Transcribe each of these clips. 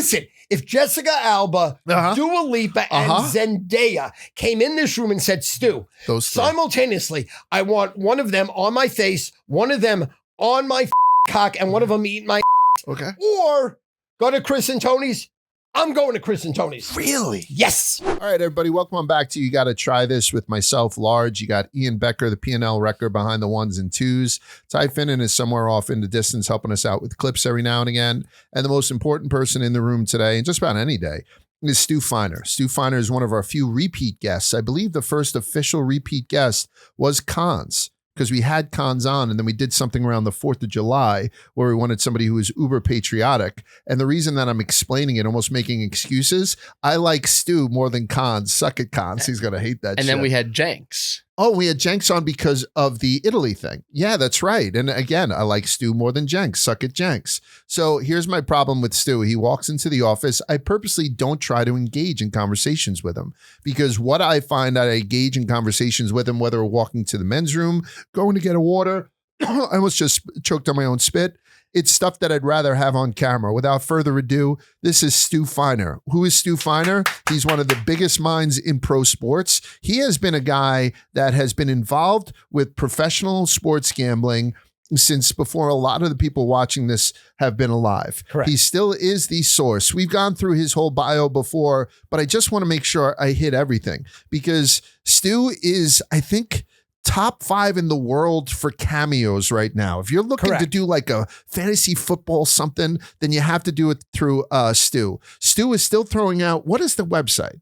Listen, if Jessica Alba, Dua Lipa, and Zendaya came in this room and said, Stu, simultaneously, I want one of them on my face, one of them on my cock, and one of them eating my Okay. Or go to Chris and Tony's. I'm going to Chris and Tony's. Really? Yes. All right, everybody, welcome on back to You Got to Try This with myself, Large. You got Ian Becker, the P&L wrecker behind the ones and twos. Ty Finnan is somewhere off in the distance helping us out with clips every now and again. And the most important person in the room today, and just about any day, is Stu Feiner. Stu Feiner is one of our few repeat guests. I believe the first official repeat guest was Cons, because we had Cons on and then we did something around the 4th of July where we wanted somebody who was uber patriotic. And the reason that I'm explaining it, almost making excuses, I like Stu more than Cons. Suck it, Cons. He's going to hate that shit. And then we had Jenks. Oh, we had Jenks on because of the Italy thing. Yeah, that's right. And again, I like Stu more than Jenks. Suck it, Jenks. So here's my problem with Stu. He walks into the office. I purposely don't try to engage in conversations with him because what I find that I engage in conversations with him, whether we're walking to the men's room, going to get a water, I almost just choked on my own spit. It's stuff that I'd rather have on camera. Without further ado, this is Stu Feiner. Who is Stu Feiner? He's one of the biggest minds in pro sports. He has been a guy that has been involved with professional sports gambling since before a lot of the people watching this have been alive. Correct. He still is the source. We've gone through his whole bio before, but I just want to make sure I hit everything because Stu is, I think, top 5 in the world for cameos right now. If you're looking to do like a fantasy football something, then you have to do it through Stu. Stu is still throwing out, what is the website?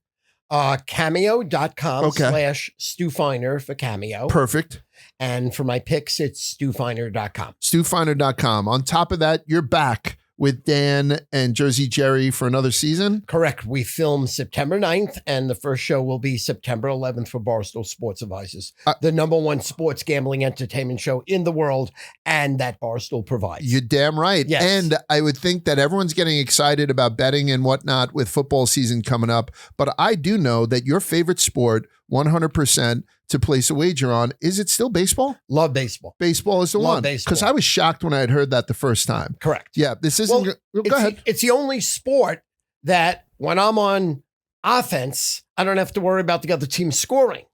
Cameo.com/Stu Feiner for Cameo. Perfect. And for my picks, it's StuFeiner.com. StuFeiner.com. On top of that, you're back with Dan and Jersey Jerry for another season? Correct. We film September 9th, and the first show will be September 11th for Barstool Sports Advisors, the #1 sports gambling entertainment show in the world, and that Barstool provides. You're damn right. Yes. And I would think that everyone's getting excited about betting and whatnot with football season coming up, but I do know that your favorite sport, 100%, to place a wager on, is it still baseball? Love baseball. Baseball is the Love one. baseball. Because I was shocked when I had heard that the first time. Correct. Yeah, this isn't. Go ahead. It's the only sport that when I'm on offense, I don't have to worry about the other team scoring.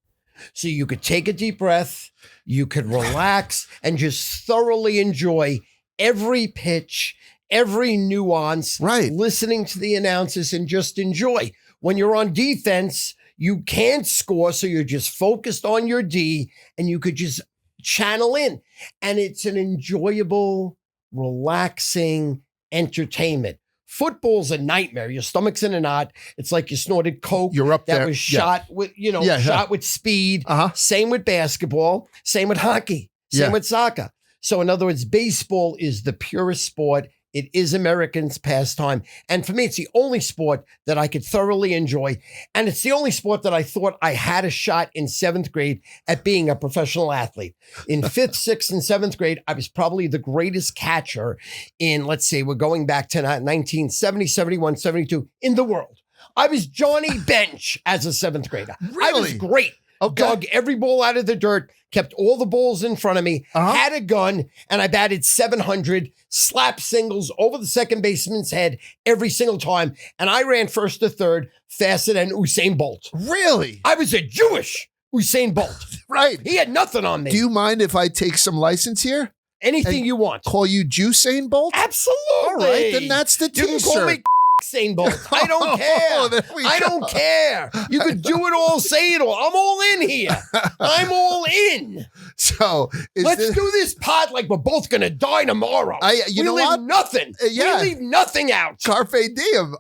So you could take a deep breath, you could relax, and just thoroughly enjoy every pitch, every nuance, right? Listening to the announcers and just enjoy. When you're on defense, you can't score, so you're just focused on your D, and you could just channel in. And it's an enjoyable, relaxing entertainment. Football's a nightmare. Your stomach's in a knot. It's like you snorted coke. You're up there. That was shot with, shot with speed. Same with basketball. Same with hockey. Same with soccer. So in other words, baseball is the purest sport. It is Americans' pastime. And for me, it's the only sport that I could thoroughly enjoy. And it's the only sport that I thought I had a shot in 7th grade at being a professional athlete. In 5th, 6th, and 7th grade, I was probably the greatest catcher in, let's say, we're going back to 1970, 71, 72 in the world. I was Johnny Bench as a 7th grader. Really? I was great. Okay. Dug every ball out of the dirt, kept all the balls in front of me, had a gun, and I batted 700, slap singles over the second baseman's head every single time. And I ran first to third faster than Usain Bolt. Really? I was a Jewish Usain Bolt. Right. He had nothing on me. Do you mind if I take some license here? Anything you want. Call you Usain Bolt? Absolutely. All right, then that's the You can call me Usain Bolt. I don't care. I don't care. You could do it all, say it all. I'm all in here. I'm all in. So let's do this pod like we're both going to die tomorrow. You know what? Nothing. We leave nothing out. Carpe diem.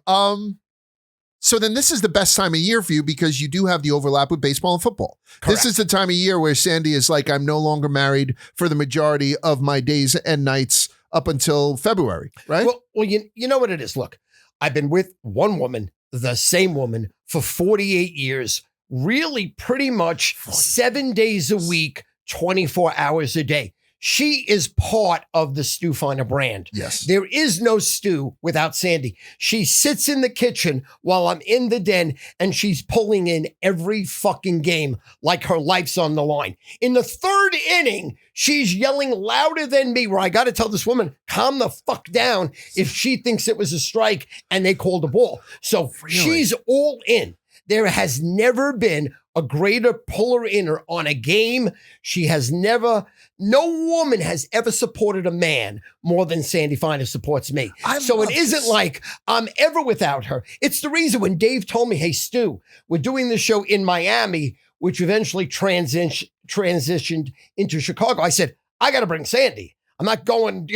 So then this is the best time of year for you because you do have the overlap with baseball and football. Correct. This is the time of year where Sandy is like, I'm no longer married for the majority of my days and nights up until February, right? Well, you know what it is. Look, I've been with one woman, the same woman, for 48 years, really pretty much 7 days a week, 24 hours a day. She is part of the Stu Feiner brand. Yes. There is no Stu without Sandy. She sits in the kitchen while I'm in the den, and she's pulling in every fucking game like her life's on the line. In the third inning, she's yelling louder than me, where I got to tell this woman, calm the fuck down if she thinks it was a strike and they called a ball. So she's all in. There has never been a greater puller-inner on a game. She has never, no woman has ever supported a man more than Sandy Feiner supports me. So it isn't like I'm ever without her. It's the reason when Dave told me, hey, Stu, we're doing the show in Miami, which eventually transitioned into Chicago. I said, I got to bring Sandy. I'm not going,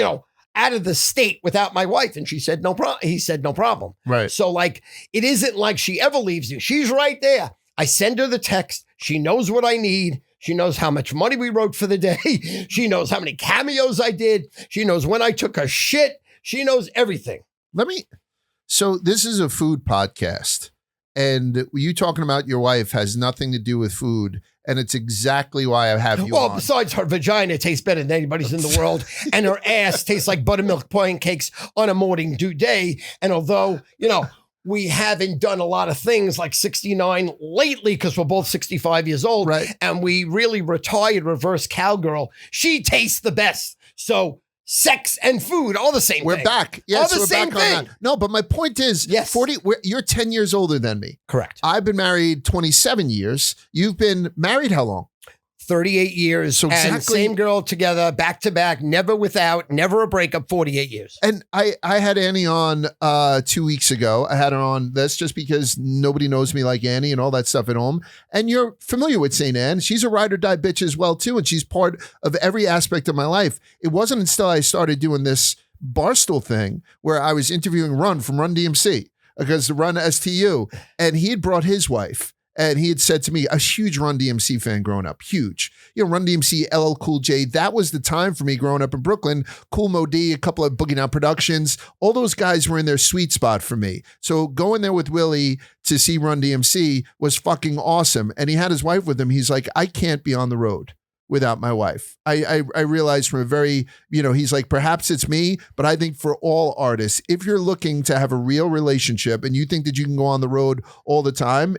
out of the state without my wife. And she said, no problem. He said, no problem. Right. So like, it isn't like she ever leaves you. She's right there. I send her the text. She knows what I need. She knows how much money we wrote for the day. She knows how many cameos I did. She knows when I took a shit. She knows everything. So this is a food podcast, and you talking about your wife has nothing to do with food. And it's exactly why I have you on. Besides her vagina tastes better than anybody's in the world, and her ass tastes like buttermilk pancakes on a morning dew day. And although, we haven't done a lot of things like 69 lately because we're both 65 years old, right? And we really retired reverse cowgirl. She tastes the best. So sex and food, all the same We're thing. back. Yes, all the we're same back thing. on that. No, but my point is, yes. 40. You're 10 years older than me. Correct. I've been married 27 years. You've been married how long? 38 years. So exactly, and same girl together, back to back, never a breakup, 48 years. And I had Annie on 2 weeks ago. I had her on this just because nobody knows me like Annie and all that stuff at home. And you're familiar with St. Anne. She's a ride or die bitch as well, too. And she's part of every aspect of my life. It wasn't until I started doing this Barstool thing where I was interviewing Run from Run DMC because the Run STU, and he had brought his wife. And he had said to me, a huge Run DMC fan growing up, huge. Run DMC, LL Cool J, that was the time for me growing up in Brooklyn. Cool Mo D, a couple of Boogie Down Productions, all those guys were in their sweet spot for me. So going there with Willie to see Run DMC was fucking awesome. And he had his wife with him. He's like, I can't be on the road without my wife. I realized from a very, he's like, perhaps it's me, but I think for all artists, if you're looking to have a real relationship and you think that you can go on the road all the time,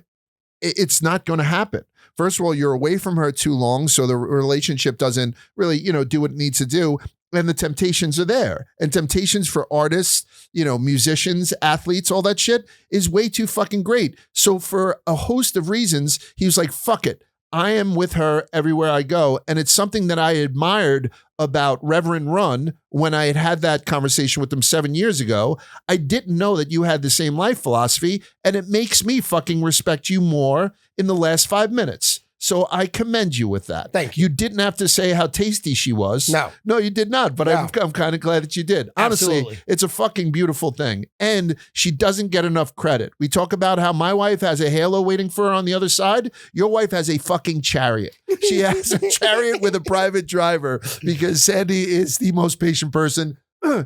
it's not going to happen. First of all, you're away from her too long, so the relationship doesn't really, do what it needs to do. And the temptations are there. And temptations for artists, musicians, athletes, all that shit is way too fucking great. So for a host of reasons, he was like, fuck it. I am with her everywhere I go. And it's something that I admired about Reverend Run when I had that conversation with him 7 years ago. I didn't know that you had the same life philosophy, and it makes me fucking respect you more in the last 5 minutes. So I commend you with that. Thank you. You didn't have to say how tasty she was. No, you did not. But no. I'm kind of glad that you did. Honestly, absolutely. It's a fucking beautiful thing. And she doesn't get enough credit. We talk about how my wife has a halo waiting for her on the other side. Your wife has a fucking chariot. She has a chariot with a private driver because Sandy is the most patient person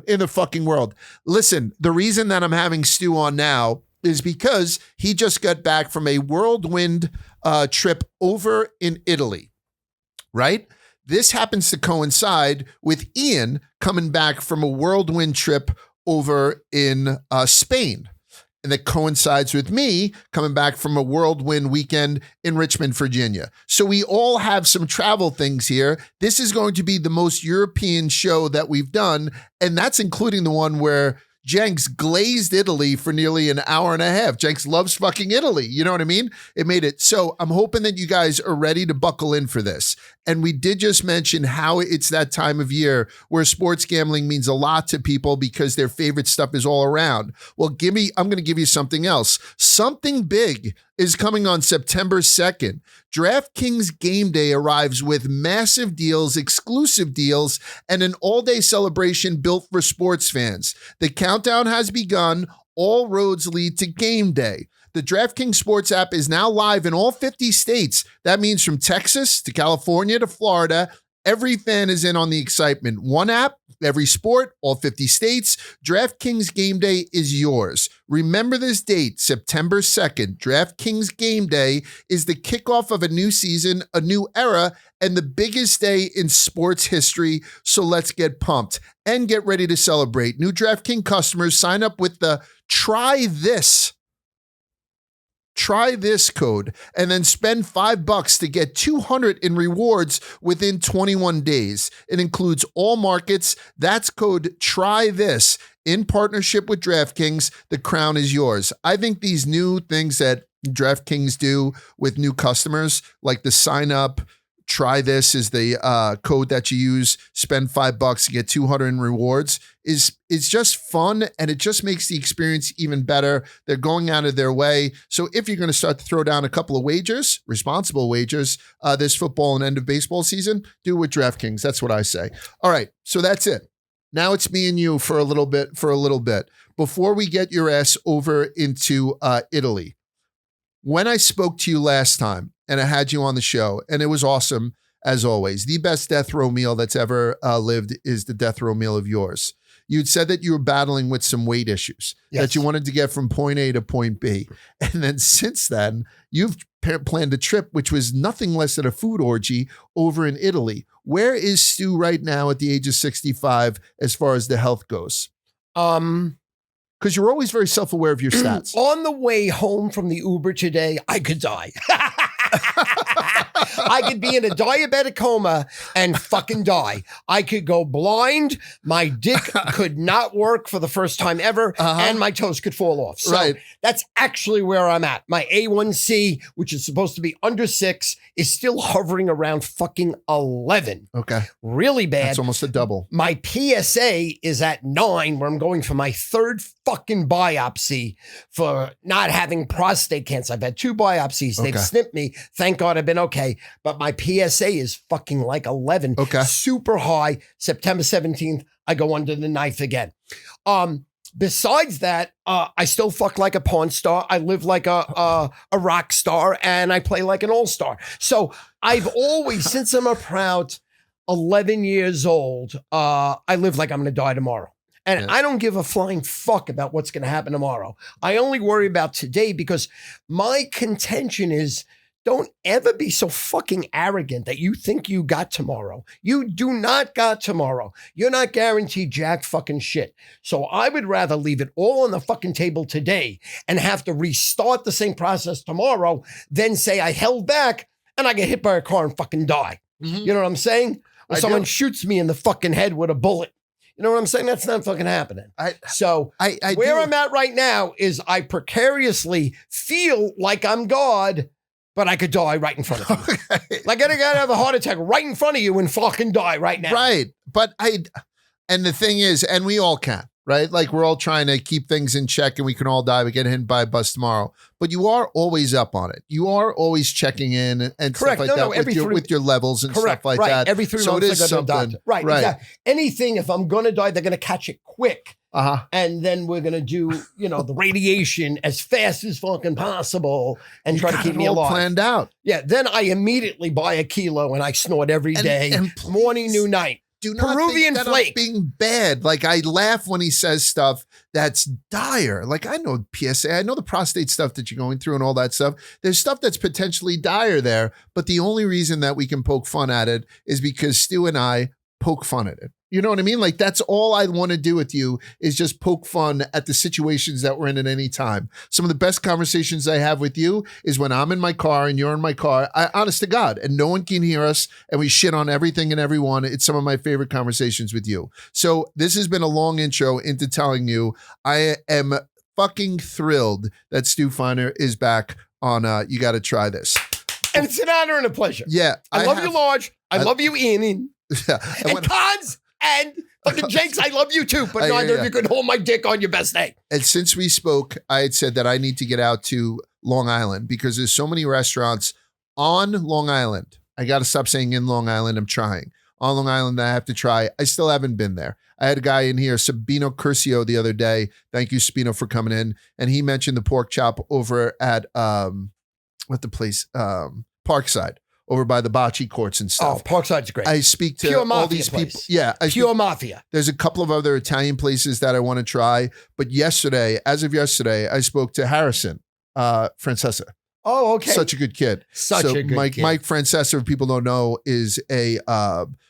in the fucking world. Listen, the reason that I'm having Stu on now is because he just got back from a whirlwind trip over in Italy, right? This happens to coincide with Ian coming back from a whirlwind trip over in Spain. And that coincides with me coming back from a whirlwind weekend in Richmond, Virginia. So we all have some travel things here. This is going to be the most European show that we've done. And that's including the one where Jenks glazed Italy for nearly an hour and a half. Jenks loves fucking Italy. You know what I mean? It made it. So I'm hoping that you guys are ready to buckle in for this. And we did just mention how it's that time of year where sports gambling means a lot to people because their favorite stuff is all around. Well, I'm going to give you something else. Something big is coming on September 2nd. DraftKings Game Day arrives with massive deals, exclusive deals, and an all-day celebration built for sports fans. The countdown has begun. All roads lead to Game Day. The DraftKings Sports app is now live in all 50 states. That means from Texas to California to Florida. Every fan is in on the excitement. One app, every sport, all 50 states. DraftKings Game Day is yours. Remember this date, September 2nd. DraftKings Game Day is the kickoff of a new season, a new era, and the biggest day in sports history. So let's get pumped and get ready to celebrate. New DraftKings customers sign up with the Try This code and then spend $5 to get $200 in rewards within 21 days. It includes all markets. That's code Try This in partnership with DraftKings. The crown is yours. I think these new things that DraftKings do with new customers, like the sign up, Try This is the code that you use, spend $5 to get $200 in rewards, is just fun, and it just makes the experience even better. They're going out of their way. So if you're going to start to throw down a couple of wagers, responsible wagers, this football and end of baseball season, do it with DraftKings. That's what I say. All right, so that's it. Now it's me and you for a little bit. Before we get your ass over into Italy, when I spoke to you last time, and I had you on the show, and it was awesome, as always. The best death row meal that's ever lived is the death row meal of yours. You'd said that you were battling with some weight issues, that you wanted to get from point A to point B. And then since then, you've planned a trip, which was nothing less than a food orgy over in Italy. Where is Stu right now at the age of 65 as far as the health goes? Because you're always very self-aware of your stats. On the way home from the Uber today, I could die. I could be in a diabetic coma and fucking die. I could go blind. My dick could not work for the first time ever, and my toes could fall off. So that's actually where I'm at. My A1C, which is supposed to be under 6, is still hovering around fucking 11. Okay. Really bad. That's almost a double. My PSA is at 9, where I'm going for my 3rd fucking biopsy for not having prostate cancer. I've had 2 biopsies. They've snipped me. Thank God I've been okay. But my PSA is fucking like 11. Okay. Super high. September 17th, I go under the knife again. Besides that, I still fuck like a porn star. I live like a rock star, and I play like an all-star. So I've always, since I'm a proud 11 years old, I live like I'm going to die tomorrow. And I don't give a flying fuck about what's going to happen tomorrow. I only worry about today, because my contention is, don't ever be so fucking arrogant that you think you got tomorrow. You do not got tomorrow. You're not guaranteed jack fucking shit. So I would rather leave it all on the fucking table today and have to restart the same process tomorrow than say I held back and I get hit by a car and fucking die. You know what I'm saying? Or someone shoots me in the fucking head with a bullet. You know what I'm saying? That's not fucking happening. Where I'm at right now is I precariously feel like I'm God, but I could die right in front of you. Like I gotta have a heart attack right in front of you and fucking die right now. Right. But and the thing is, and we all can, right? Like we're all trying to keep things in check, and we can all die. We get hit by a bus tomorrow. But you are always up on it. You are always checking in and stuff like that with your levels and stuff like that. Every 3 months, it is I go to the doctor. Right. Exactly. Anything, if I'm going to die, they're going to catch it quick. And then we're going to do, the radiation as fast as fucking possible and try to keep me alive. Planned out. Yeah. Then I immediately buy a kilo and I snort every day, morning, noon, night. Do not Peruvian think that flake. I'm being bad. Like I laugh when he says stuff that's dire. Like I know PSA, I know the prostate stuff that you're going through and all that stuff. There's stuff that's potentially dire there, but the only reason that we can poke fun at it is because Stu and I poke fun at it. You know what I mean? Like that's all I want to do with you is just poke fun at the situations that we're in at any time. Some of the best conversations I have with you is when I'm in my car and you're in my car, honest to God, and no one can hear us and we shit on everything and everyone. It's some of my favorite conversations with you. So this has been a long intro into telling you I am fucking thrilled that Stu Feiner is back on You Gotta Try This. And it's an honor and a pleasure. Yeah. I love you, Large. I love you, Ian. Yeah. And Cons and fucking Jakes, I love you too, but neither of you could hold my dick on your best day. And since we spoke, I had said that I need to get out to Long Island because there's so many restaurants on Long Island. I got to stop saying in Long Island. I'm trying. On Long Island, I have to try. I still haven't been there. I had a guy in here, Sabino Curcio, the other day. Thank you, Sabino, for coming in. And he mentioned the pork chop over at, what the place? Parkside. over by the bocce courts and stuff. Oh, Parkside's great. I speak to all these people. Yeah. Pure mafia. There's a couple of other Italian places that I want to try. But as of yesterday, I spoke to Harrison Francesa. Oh, okay. Such a good kid. Mike Francesa, if people don't know, is a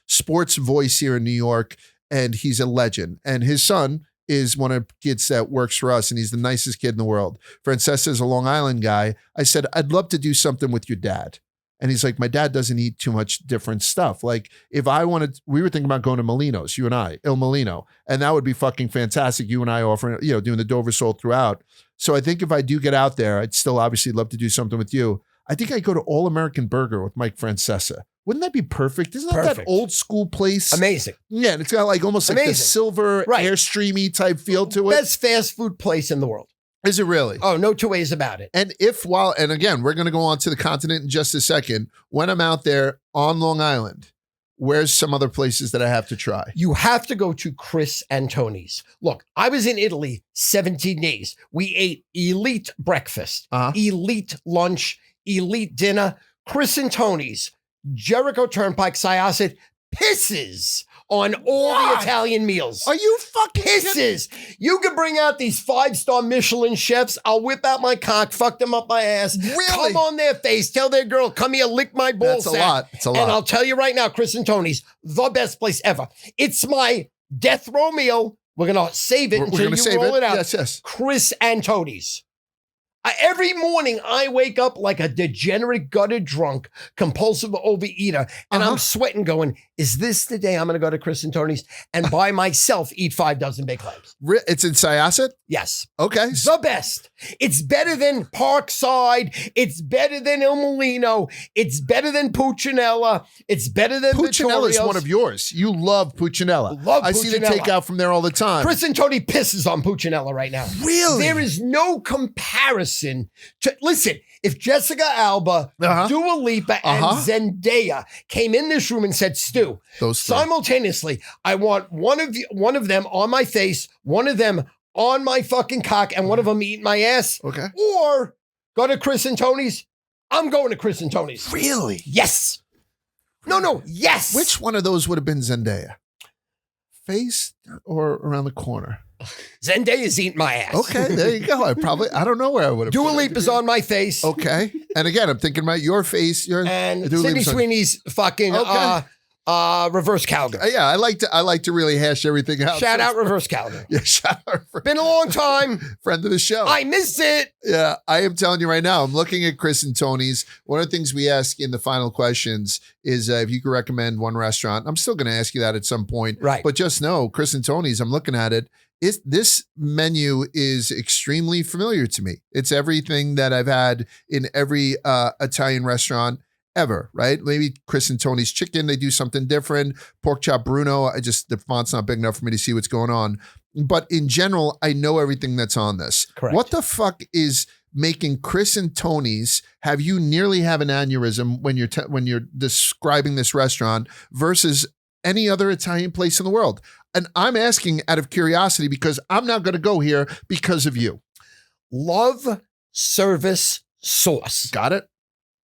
sports voice here in New York, and he's a legend. And his son is one of the kids that works for us, and he's the nicest kid in the world. Francesa is a Long Island guy. I said, I'd love to do something with your dad. And he's like, my dad doesn't eat too much different stuff. Like, if I wanted, we were thinking about going to Molino's, you and I, Il Molino, and that would be fucking fantastic. You and I offering, doing the Dover Salt throughout. So I think if I do get out there, I'd still obviously love to do something with you. I think I'd go to All American Burger with Mike Francesa. Wouldn't that be perfect? Isn't that old school place? Amazing. Yeah, and it's got like almost like the silver Airstreamy type feel to it. Best fast food place in the world. Is it really? Oh, no two ways about it. And and again, we're going to go on to the continent in just a second. When I'm out there on Long Island, where's some other places that I have to try? You have to go to Chris Antoni's. Look, I was in Italy 17 days. We ate elite breakfast, elite lunch, elite dinner. Chris Antoni's, Jericho Turnpike, Syosset, pisses on all the Italian meals. Are you fucking pisses? You can bring out these 5-star Michelin chefs. I'll whip out my cock, fuck them up my ass, come on their face, tell their girl, come here, lick my ball sack. It's a lot. And I'll tell you right now, Chris Antoni's, the best place ever. It's my death row meal. We're going to save it until you roll it out. Yes. Chris Antoni's. Every morning, I wake up like a degenerate, gutted drunk, compulsive overeater, and I'm sweating going, is this the day I'm going to go to Chris Antoni's and by myself eat 5 dozen baked clams? It's in Syosset? Yes. Okay. The best. It's better than Parkside. It's better than Il Molino. It's better than Puccinella. It's better than Puccinella is one of yours. You love Puccinella. I see the takeout from there all the time. Chris Antoni pisses on Puccinella right now. Really? There is no comparison to, listen, if Jessica Alba, Dua Lipa, and Zendaya came in this room and said, Stu, simultaneously, I want one of them on my face, one of them on my fucking cock, and one of them eating my ass. Okay. Or go to Chris Antoni's. I'm going to Chris Antoni's. Really? Yes. No, yes. Which one of those would have been Zendaya? Face or around the corner? Zendaya's eating my ass. Okay, there you go. I don't know where I would have. Dua Lipa's on my face. Okay. And again, I'm thinking about your face. And Sydney Sweeney's fucking reverse cowgirl. Yeah, I like to really hash everything out. Shout out reverse cowgirl. Yeah, shout out. Been a long time. Friend of the show. I missed it. Yeah, I am telling you right now, I'm looking at Chris Antoni's. One of the things we ask in the final questions is if you could recommend one restaurant. I'm still going to ask you that at some point. Right. But just know, Chris Antoni's, I'm looking at it. This menu is extremely familiar to me. It's everything that I've had in every Italian restaurant ever, right? Maybe Chris Antoni's chicken, they do something different. Pork chop Bruno, the font's not big enough for me to see what's going on. But in general, I know everything that's on this. Correct. What the fuck is making Chris Antoni's have you nearly have an aneurysm when you're describing this restaurant versus any other Italian place in the world? And I'm asking out of curiosity because I'm not going to go here because of you. Love, service, sauce. Got it?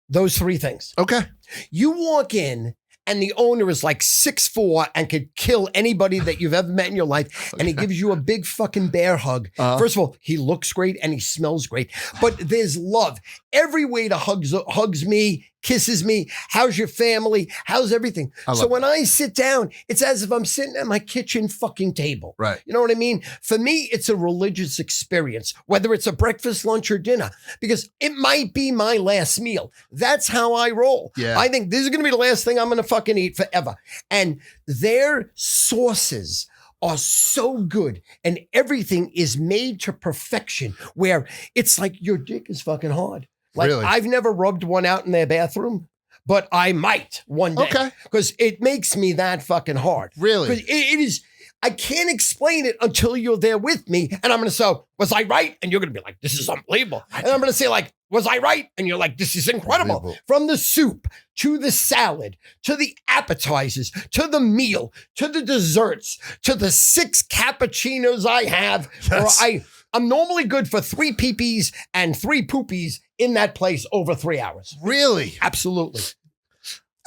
Those 3 things. Okay. You walk in and the owner is like 6'4" and could kill anybody that you've ever met in your life. And he gives you a big fucking bear hug. First of all, he looks great and he smells great. But there's love. Every waiter hugs me, kisses me. How's your family? How's everything? So when I sit down, it's as if I'm sitting at my kitchen fucking table. Right. You know what I mean? For me, it's a religious experience, whether it's a breakfast, lunch, or dinner, because it might be my last meal. That's how I roll. Yeah. I think this is going to be the last thing I'm going to fucking eat forever. And their sauces are so good and everything is made to perfection where it's like your dick is fucking hard. Like, really? I've never rubbed one out in their bathroom, but I might one day. Okay. Because it makes me that fucking hard. Really? Because it is, I can't explain it until you're there with me. And I'm going to say, was I right? And you're going to be like, this is unbelievable. And I'm going to say like, was I right? And you're like, this is incredible. From the soup to the salad, to the appetizers, to the meal, to the desserts, to the 6 cappuccinos I have. Yes. Or I'm normally good for 3 peepees and 3 poopies in that place over 3 hours. Really? Absolutely.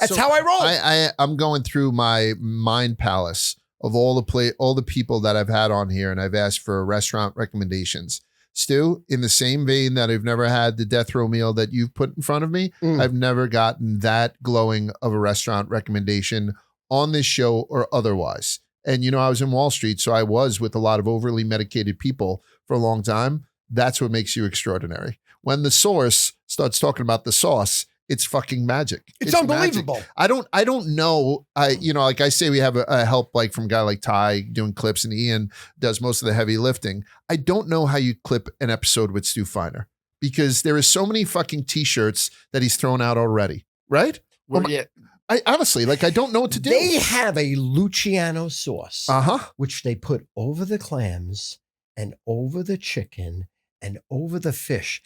That's how I roll. I'm going through my mind palace of all the people that I've had on here, and I've asked for restaurant recommendations. Stu, in the same vein that I've never had the death row meal that you've put in front of me, I've never gotten that glowing of a restaurant recommendation on this show or otherwise. And, I was in Wall Street, so I was with a lot of overly medicated people for a long time. That's what makes you extraordinary. When the source starts talking about the sauce, it's fucking magic. It's unbelievable. Magic. I don't know. Like I say, we have a help like from a guy like Ty doing clips, and Ian does most of the heavy lifting. I don't know how you clip an episode with Stu Feiner, because there is so many fucking t-shirts that he's thrown out already. Right? I honestly, I don't know what to do. They have a Luciano sauce, which they put over the clams and over the chicken and over the fish.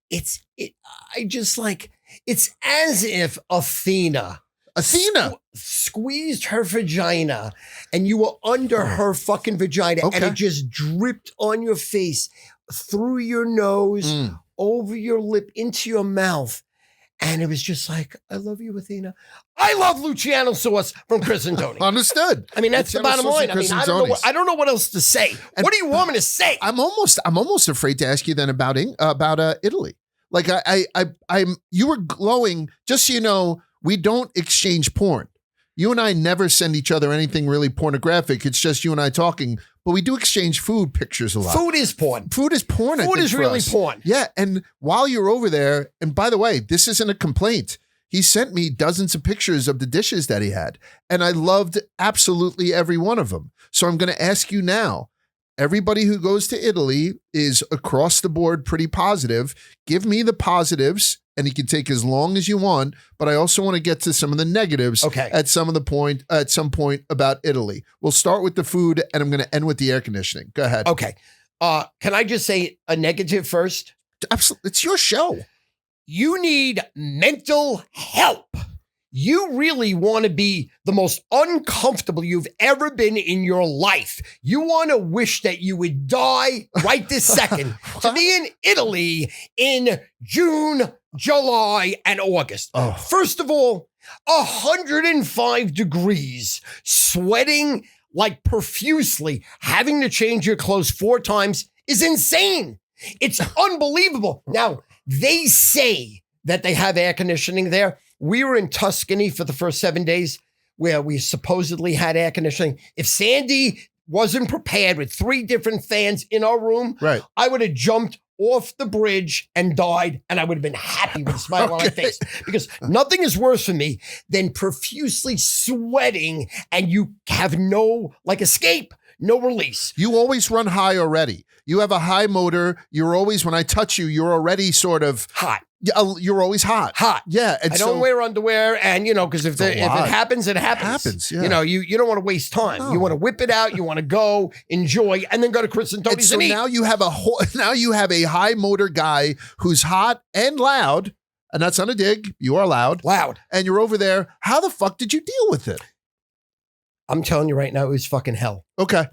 It's as if Athena squeezed her vagina and you were under her fucking vagina, and it just dripped on your face, through your nose, over your lip, into your mouth. And it was just like, I love you, Athena. I love Luciano sauce from Chris and Tony. Understood. I mean, that's Luciano the bottom line. I mean, I don't know what else to say. And what do you want me to say? I'm almost afraid to ask you then about Italy. You were glowing. Just so you know, we don't exchange porn. You and I never send each other anything really pornographic. It's just you and I talking. But we do exchange food pictures a lot. Food is porn. Food is porn. Food is really porn. Yeah. And while you're over there, and by the way, this isn't a complaint. He sent me dozens of pictures of the dishes that he had, and I loved absolutely every one of them. So I'm going to ask you now. Everybody who goes to Italy is across the board pretty positive. Give me the positives, and you can take as long as you want, but I also want to get to some of the negatives at some point about Italy. We'll start with the food, and I'm going to end with the air conditioning. Go ahead. Okay. Can I just say a negative first? Absolutely. It's your show. You need mental help. You really want to be the most uncomfortable you've ever been in your life. You want to wish that you would die right this second to be in Italy in June, July, and August. First of all, 105 degrees, sweating like profusely, having to change your clothes 4 times is insane. It's unbelievable. Now, they say that they have air conditioning there. We were in Tuscany for the first 7 days where we supposedly had air conditioning. If Sandy wasn't prepared with 3 different fans in our room, I would have jumped off the bridge and died, and I would have been happy with a smile on my face, because nothing is worse for me than profusely sweating and you have no escape, no release. You always run high already. You have a high motor. You're always, when I touch you, you're already sort of hot. You're always hot. Yeah. And I don't wear underwear, and because if it happens, it happens. Yeah. You don't want to waste time. No. You want to whip it out. You want to go enjoy, and then go to Chris and Tony's and eat. Now you have a high motor guy who's hot and loud, and that's not a dig. You are loud, and you're over there. How the fuck did you deal with it? I'm telling you right now, it was fucking hell. Okay.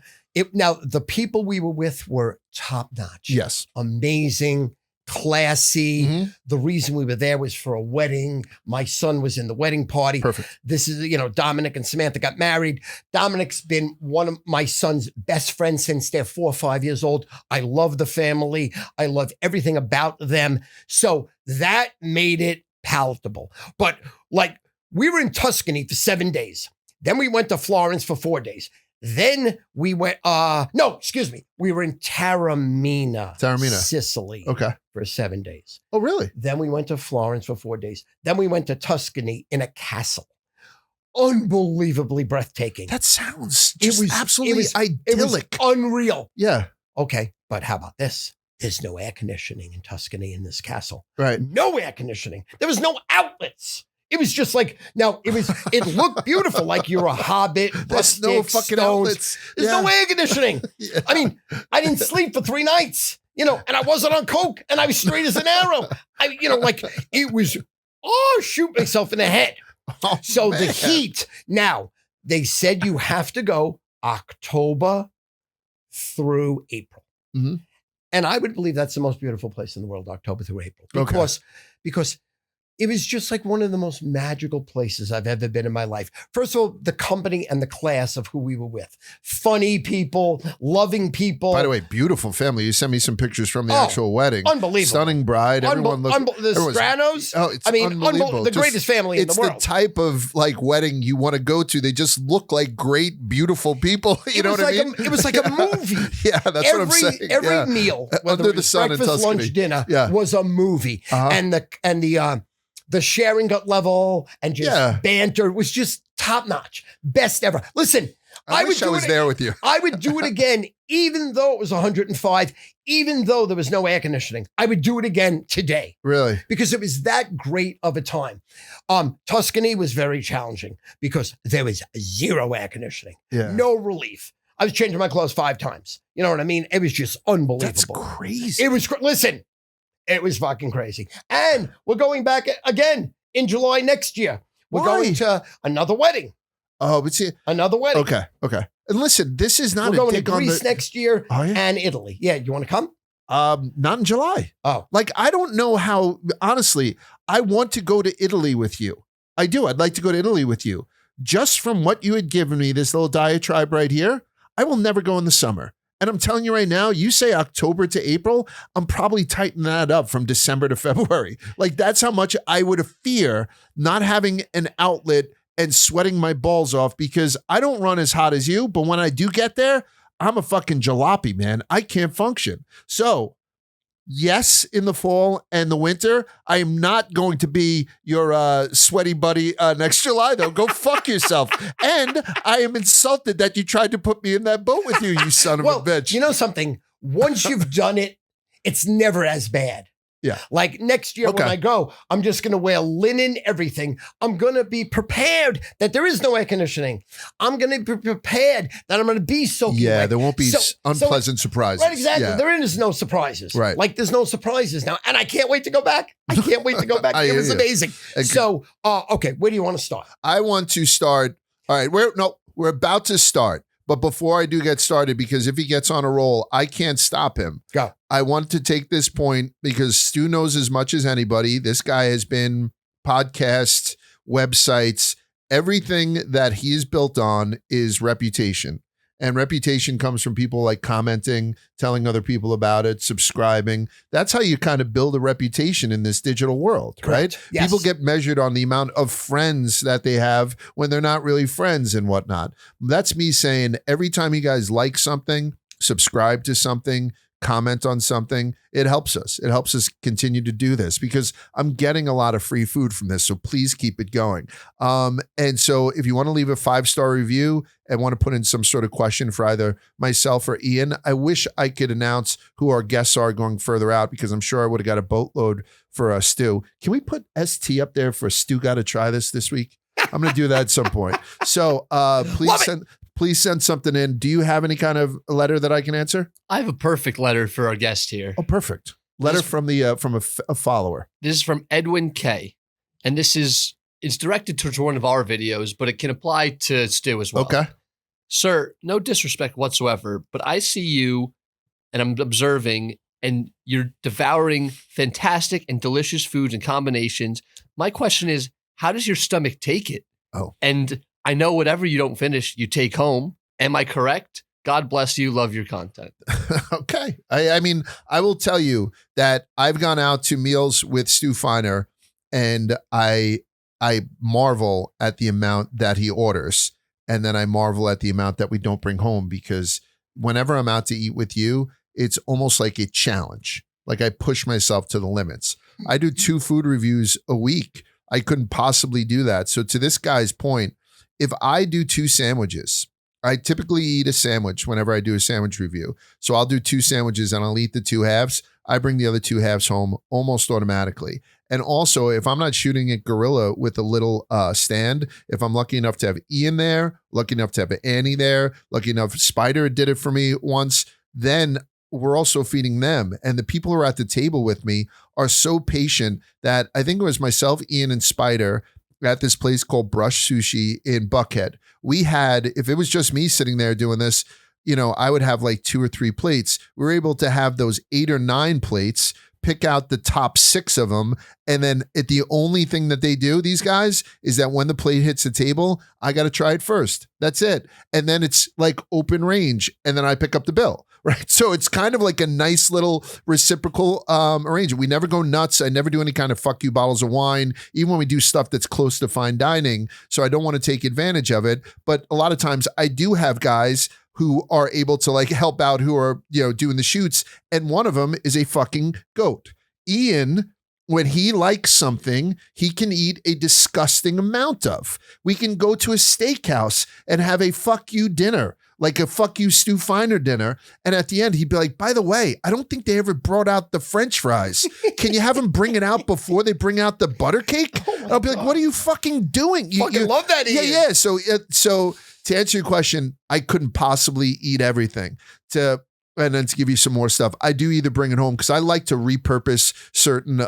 Now the people we were with were top notch. Yes, amazing. Classy. Mm-hmm. The reason we were there was for a wedding. My son was in the wedding party. Perfect. This is, Dominic and Samantha got married. Dominic's been one of my son's best friends since they're 4 or 5 years old. I love the family. I love everything about them. So that made it palatable. But we were in Tuscany for 7 days. Then we went to Florence for 4 days. Then we went, we were in Taormina, Sicily, for 7 days. Oh, really? Then we went to Florence for 4 days. Then we went to Tuscany in a castle. Unbelievably breathtaking. That sounds absolutely idyllic. It was unreal. Yeah. Okay, but how about this? There's no air conditioning in Tuscany in this castle. Right. No air conditioning. There was no outlets. It was just it looked beautiful, like you're a hobbit. There's no fucking outlets. There's no air conditioning. Yeah. I mean, I didn't sleep for 3 nights, and I wasn't on coke, and I was straight as an arrow. It was, shoot myself in the head. Oh, so man. The heat. Now, they said you have to go October through April. Mm-hmm. And I would believe that's the most beautiful place in the world, October through April. Because It was just like one of the most magical places I've ever been in my life. First of all, the company and the class of who we were with. Funny people, loving people. By the way, beautiful family. You sent me some pictures from the actual wedding. Unbelievable. Stunning bride. Everyone looked. The Sopranos. It's unbelievable. The greatest family in the world. It's the type of like wedding you want to go to. They just look like great, beautiful people. You know what I mean? It was like a movie. Yeah, that's what I'm saying. Every meal, whether under it the was sun in breakfast, Tuscany. lunch, dinner, was a movie. And the sharing gut level and just banter was just top notch. Best ever. Listen, I wish I was there with you. I would do it again, even though it was 105, even though there was no air conditioning. I would do it again today. Really? Because it was that great of a time. Tuscany was very challenging because there was zero air conditioning. Yeah. No relief. I was changing my clothes 5 times. You know what I mean? It was just unbelievable. That's crazy. It was, listen, it was fucking crazy. And we're going back again in July next year. We're going to another wedding. Oh, but see, another wedding. Okay. And listen, this is not we're going to Greece next year and Italy. Yeah, you want to come? Not in July. Oh. Like, I don't know how, honestly, I want to go to Italy with you. I do. I'd like to go to Italy with you. Just from what you had given me, this little diatribe right here, I will never go in the summer. And I'm telling you right now, you say October to April, I'm probably tightening that up from December to February. Like, that's how much I would fear not having an outlet and sweating my balls off, because I don't run as hot as you, but when I do get there, I'm a fucking jalopy, man. I can't function. So, yes, in the fall and the winter, I am not going to be your sweaty buddy next July, though. Go fuck yourself. And I am insulted that you tried to put me in that boat with you, you son of a bitch. You know something? Once you've done it, it's never as bad. Yeah. Like next year when I go, I'm just going to wear linen, everything. I'm going to be prepared that there is no air conditioning. I'm going to be prepared that I'm going to be soaking wet. There won't be unpleasant surprises. Right, exactly. Yeah. There is no surprises. Right. Like there's no surprises now. And I can't wait to go back. I can't wait to go back. It was amazing. So, okay, where do you want to start? I want to start. All right, we're about to start. But before I do get started, because if he gets on a roll, I can't stop him. Go. I want to take this point because Stu knows as much as anybody. This guy has been podcasts, websites, everything that he is built on is reputation. And reputation comes from people like commenting, telling other people about it, subscribing. That's how you kind of build a reputation in this digital world, right? Yes. People get measured on the amount of friends that they have when they're not really friends and whatnot. That's me saying every time you guys like something, subscribe to something, comment on something, it helps us. It helps us continue to do this because I'm getting a lot of free food from this. So please keep it going. And so if you want to leave a 5-star review and want to put in some sort of question for either myself or Ian, I wish I could announce who our guests are going further out because I'm sure I would have got a boatload for Stu. Can we put ST up there for Stu got to try this week? I'm going to do that at some point. So please send something in. Do you have any kind of letter that I can answer? I have a perfect letter for our guest here. Oh, perfect. Letter from a follower. This is from Edwin K. And it's directed towards one of our videos, but it can apply to Stu as well. Okay. Sir, no disrespect whatsoever, but I see you and I'm observing and you're devouring fantastic and delicious foods and combinations. My question is, how does your stomach take it? Oh. And I know whatever you don't finish, you take home. Am I correct? God bless you. Love your content. Okay. I mean, I will tell you that I've gone out to meals with Stu Feiner and I marvel at the amount that he orders. And then I marvel at the amount that we don't bring home because whenever I'm out to eat with you, it's almost like a challenge. Like I push myself to the limits. I do 2 food reviews a week. I couldn't possibly do that. So to this guy's point, if I do 2 sandwiches, I typically eat a sandwich whenever I do a sandwich review. So I'll do 2 sandwiches and I'll eat the 2 halves. I bring the other 2 halves home almost automatically. And also, if I'm not shooting at Gorilla with a little stand, if I'm lucky enough to have Ian there, lucky enough to have Annie there, lucky enough Spider did it for me once, then we're also feeding them. And the people who are at the table with me are so patient that I think it was myself, Ian, and Spider at this place called Brush Sushi in Buckhead. We had, if it was just me sitting there doing this, I would have like 2 or 3 plates. We were able to have those 8 or 9 plates pick out the top 6 of them. And then the only thing that they do, these guys, is that when the plate hits the table, I got to try it first. That's it. And then it's like open range. And then I pick up the bill, right? So it's kind of like a nice little reciprocal arrangement. We never go nuts. I never do any kind of fuck you bottles of wine, even when we do stuff that's close to fine dining. So I don't want to take advantage of it. But a lot of times I do have guys who are able to like help out, who are, doing the shoots. And one of them is a fucking goat. Ian, when he likes something, he can eat a disgusting amount of. We can go to a steakhouse and have a fuck you dinner, like a fuck you Stu Feiner dinner. And at the end, he'd be like, by the way, I don't think they ever brought out the French fries. Can you have them bring it out before they bring out the butter cake? I'll be like, what are you fucking doing? You love that. Yeah, Ian. Yeah. So to answer your question, I couldn't possibly eat everything. And then to give you some more stuff, I do either bring it home because I like to repurpose certain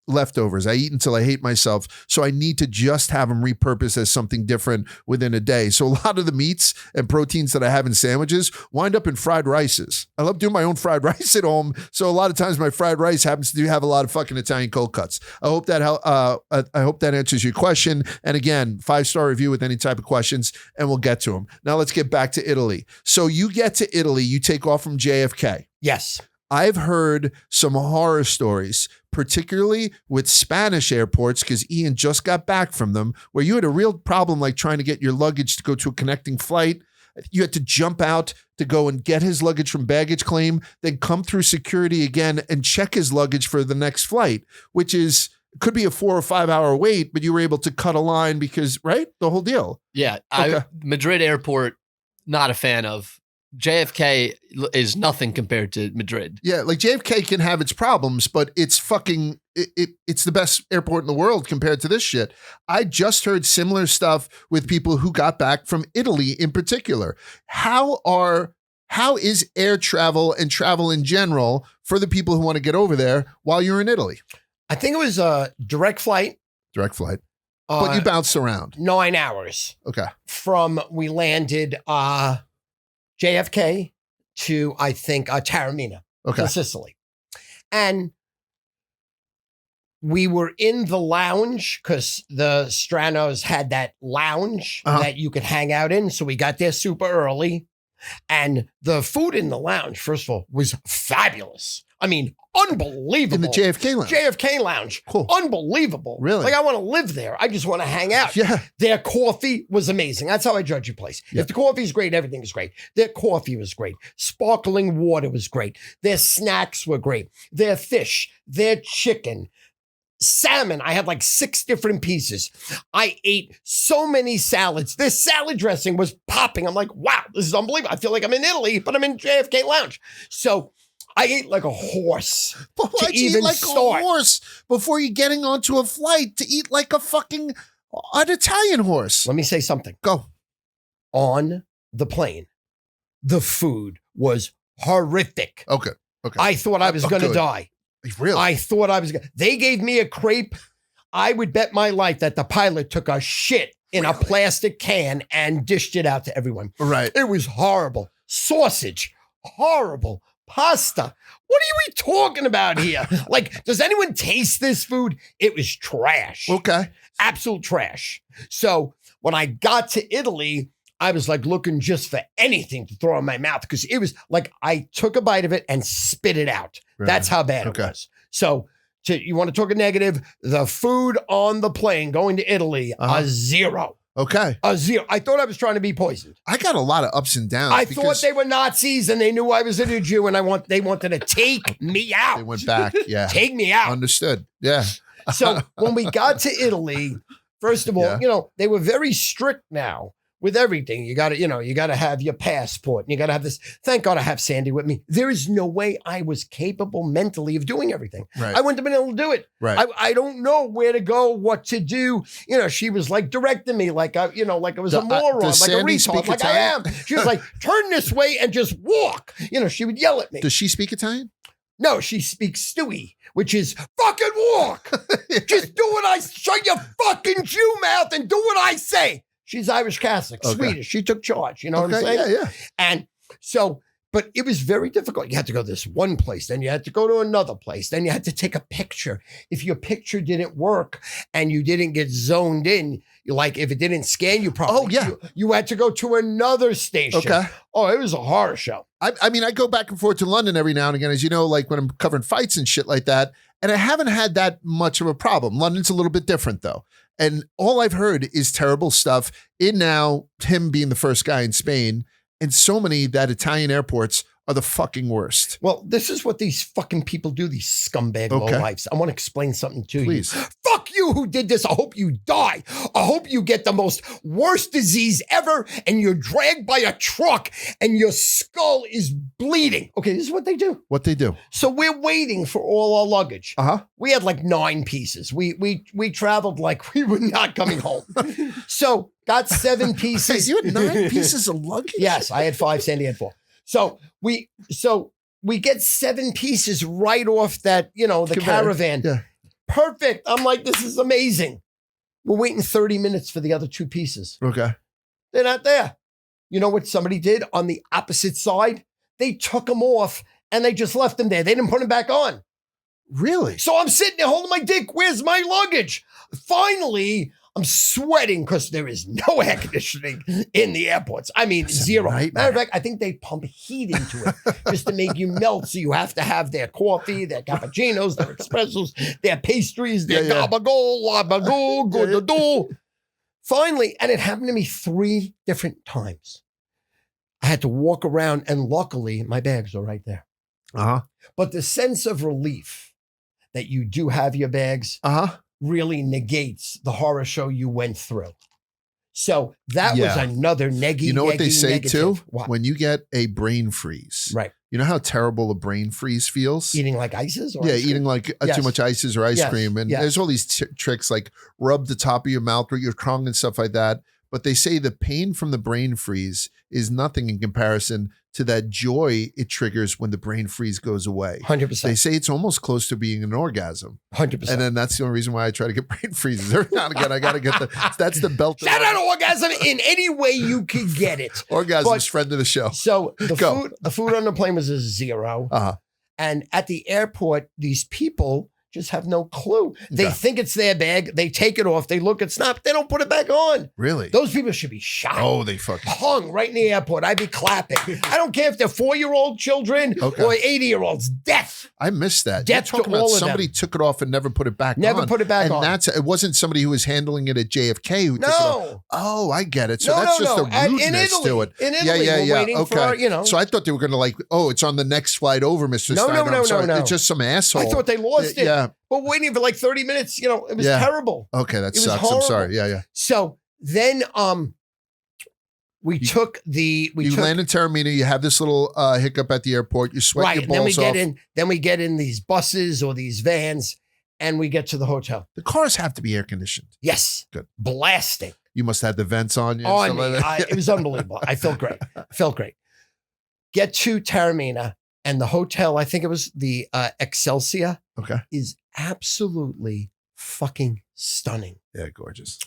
leftovers. I eat until I hate myself. So I need to just have them repurposed as something different within a day. So a lot of the meats and proteins that I have in sandwiches wind up in fried rices. I love doing my own fried rice at home. So a lot of times my fried rice happens to have a lot of fucking Italian cold cuts. I hope that answers your question. And again, 5-star review with any type of questions and we'll get to them. Now let's get back to Italy. So you get to Italy, you take off from JFK. Yes. I've heard some horror stories, particularly with Spanish airports, because Ian just got back from them, where you had a real problem like trying to get your luggage to go to a connecting flight. You had to jump out to go and get his luggage from baggage claim, then come through security again and check his luggage for the next flight, which could be a 4 or 5 hour wait, but you were able to cut a line because, right? The whole deal. Yeah. Okay. Madrid airport, not a fan of. JFK is nothing compared to Madrid. Yeah, like JFK can have its problems, but it's fucking, it's the best airport in the world compared to this shit. I just heard similar stuff with people who got back from Italy in particular. How is air travel and travel in general for the people who want to get over there while you're in Italy? I think it was a direct flight. Direct flight. But you bounced around. 9 hours. Okay. We landed JFK to, I think, Taormina, to Sicily. And we were in the lounge because the Stranos had that lounge that you could hang out in. So we got there super early. And the food in the lounge, first of all, was fabulous. I mean, unbelievable. In the JFK lounge? JFK lounge. Cool. Unbelievable. Really? Like, I want to live there. I just want to hang out. Yeah. Their coffee was amazing. That's how I judge a place. If the coffee is great, everything is great. Their coffee was great. Sparkling water was great. Their snacks were great. Their fish, their chicken, salmon. I had like 6 different pieces. I ate so many salads. This salad dressing was popping. I'm like, wow, this is unbelievable. I feel like I'm in Italy, but I'm in JFK lounge. So I ate like a horse to even start. A horse before you getting onto a flight to eat like an Italian horse. Let me say something. Go. On the plane, the food was horrific. Okay. I thought I was going to die. Really? I thought I was going to. They gave me a crepe. I would bet my life that the pilot took a shit in a plastic can and dished it out to everyone. Right. It was horrible. Sausage, horrible. Pasta. What are we talking about here? Like, does anyone taste this food? It was trash. Okay. Absolute trash. So when I got to Italy, I was like looking just for anything to throw in my mouth because it was like I took a bite of it and spit it out. Right. That's how bad it was. So you want to talk a negative? The food on the plane going to Italy, a 0. Okay. A 0. I thought I was trying to be poisoned. I got a lot of ups and downs. I thought they were Nazis and they knew I was a Jew and they wanted to take me out. They went back. Yeah. Take me out. Understood. Yeah. So when we got to Italy, first of all, they were very strict now with everything. You got to have your passport and you got to have this. Thank God I have Sandy with me. There is no way I was capable mentally of doing everything. Right. I wouldn't have been able to do it. Right. I don't know where to go, what to do. She was like directing me like I was a moron, like Sandy a retard, like Italian? I am. She was like, turn this way and just walk. She would yell at me. Does she speak Italian? No, she speaks Stewie, which is fucking walk. Just do what I shut your fucking Jew mouth and do what I say. She's Irish Catholic, Swedish. She took charge. You know what I'm saying? Yeah. And so But it was very difficult. You had to go to this one place, then you had to go to another place, then you had to take a picture. If your picture didn't work and you didn't get zoned in, like if it didn't scan you properly, you had to go to another station. Okay. Oh, it was a horror show. I mean, I go back and forth to London every now and again, as you know, like when I'm covering fights and shit like that. And I haven't had that much of a problem. London's a little bit different though. And all I've heard is terrible stuff. In now, him being the first guy in Spain, and so many that Italian airports are the fucking worst. Well, this is what these fucking people do, these scumbag lowlifes. I want to explain something to you. Fuck you who did this. I hope you die. I hope you get the most worst disease ever and you're dragged by a truck and your skull is bleeding. Okay, this is what they do. What they do. So we're waiting for all our luggage. We had like 9 pieces. We traveled like we were not coming home. So got 7 pieces. You had 9 pieces of luggage? Yes, I had 5, Sandy had 4. So we get 7 pieces right off that, the caravan. Yeah. Perfect. I'm like, this is amazing. We're waiting 30 minutes for the other 2 pieces. Okay. They're not there. You know what somebody did on the opposite side? They took them off and they just left them there. They didn't put them back on. Really? So I'm sitting there holding my dick. Where's my luggage? Finally, I'm sweating because there is no air conditioning in the airports. I mean, zero. Matter of fact, I think they pump heat into it just to make you melt. So you have to have their coffee, their cappuccinos, their espressos, their pastries, their gabagool, labagool, good. Finally, and it happened to me 3 different times. I had to walk around and luckily my bags are right there. But the sense of relief that you do have your bags really negates the horror show you went through. So that was another negative. You know what they say too? What? When you get a brain freeze. Right. You know how terrible a brain freeze feels? Eating like ices? Or eating like too much ices or ice cream. And there's all these tricks like rub the top of your mouth or your tongue and stuff like that. But they say the pain from the brain freeze is nothing in comparison to that joy it triggers when the brain freeze goes away. 100%. They say it's almost close to being an orgasm. 100%. And then that's the only reason why I try to get brain freezes. Every now and again, I got to get that's the belt. Shout out orgasm in any way you could get it. Orgasm's friend of the show. So the food on the plane was a 0. And at the airport, these people just have no clue. They think it's their bag. They take it off. They look, it's not. They don't put it back on. Really? Those people should be shot. Oh, they fucking hung right in the airport. I'd be clapping. I don't care if they're 4-year-old children or 80-year-olds. Death. I missed that. Death You're talking to about all of somebody took it off and never put it back on. Never put it back on. And it wasn't somebody who was handling it at JFK who took it off. Oh, I get it. So that's just a rudeness to it. In Italy, we're waiting for, So I thought they were going to it's on the next flight over, Mr. Steiner. No. It's just some asshole. I thought they lost it. Yeah. But waiting for like 30 minutes, it was terrible. Okay, that sucks. I'm sorry. Yeah. So then we took you land in Taormina, you have this little hiccup at the airport, you sweat your balls off. Then we get in these buses or these vans and we get to the hotel. The cars have to be air conditioned. Yes. Good. Blasting. You must have had the vents on you. On me. It was unbelievable. I felt great. Get to Taormina. And the hotel, I think it was the Excelsior, is absolutely fucking stunning. Yeah, gorgeous.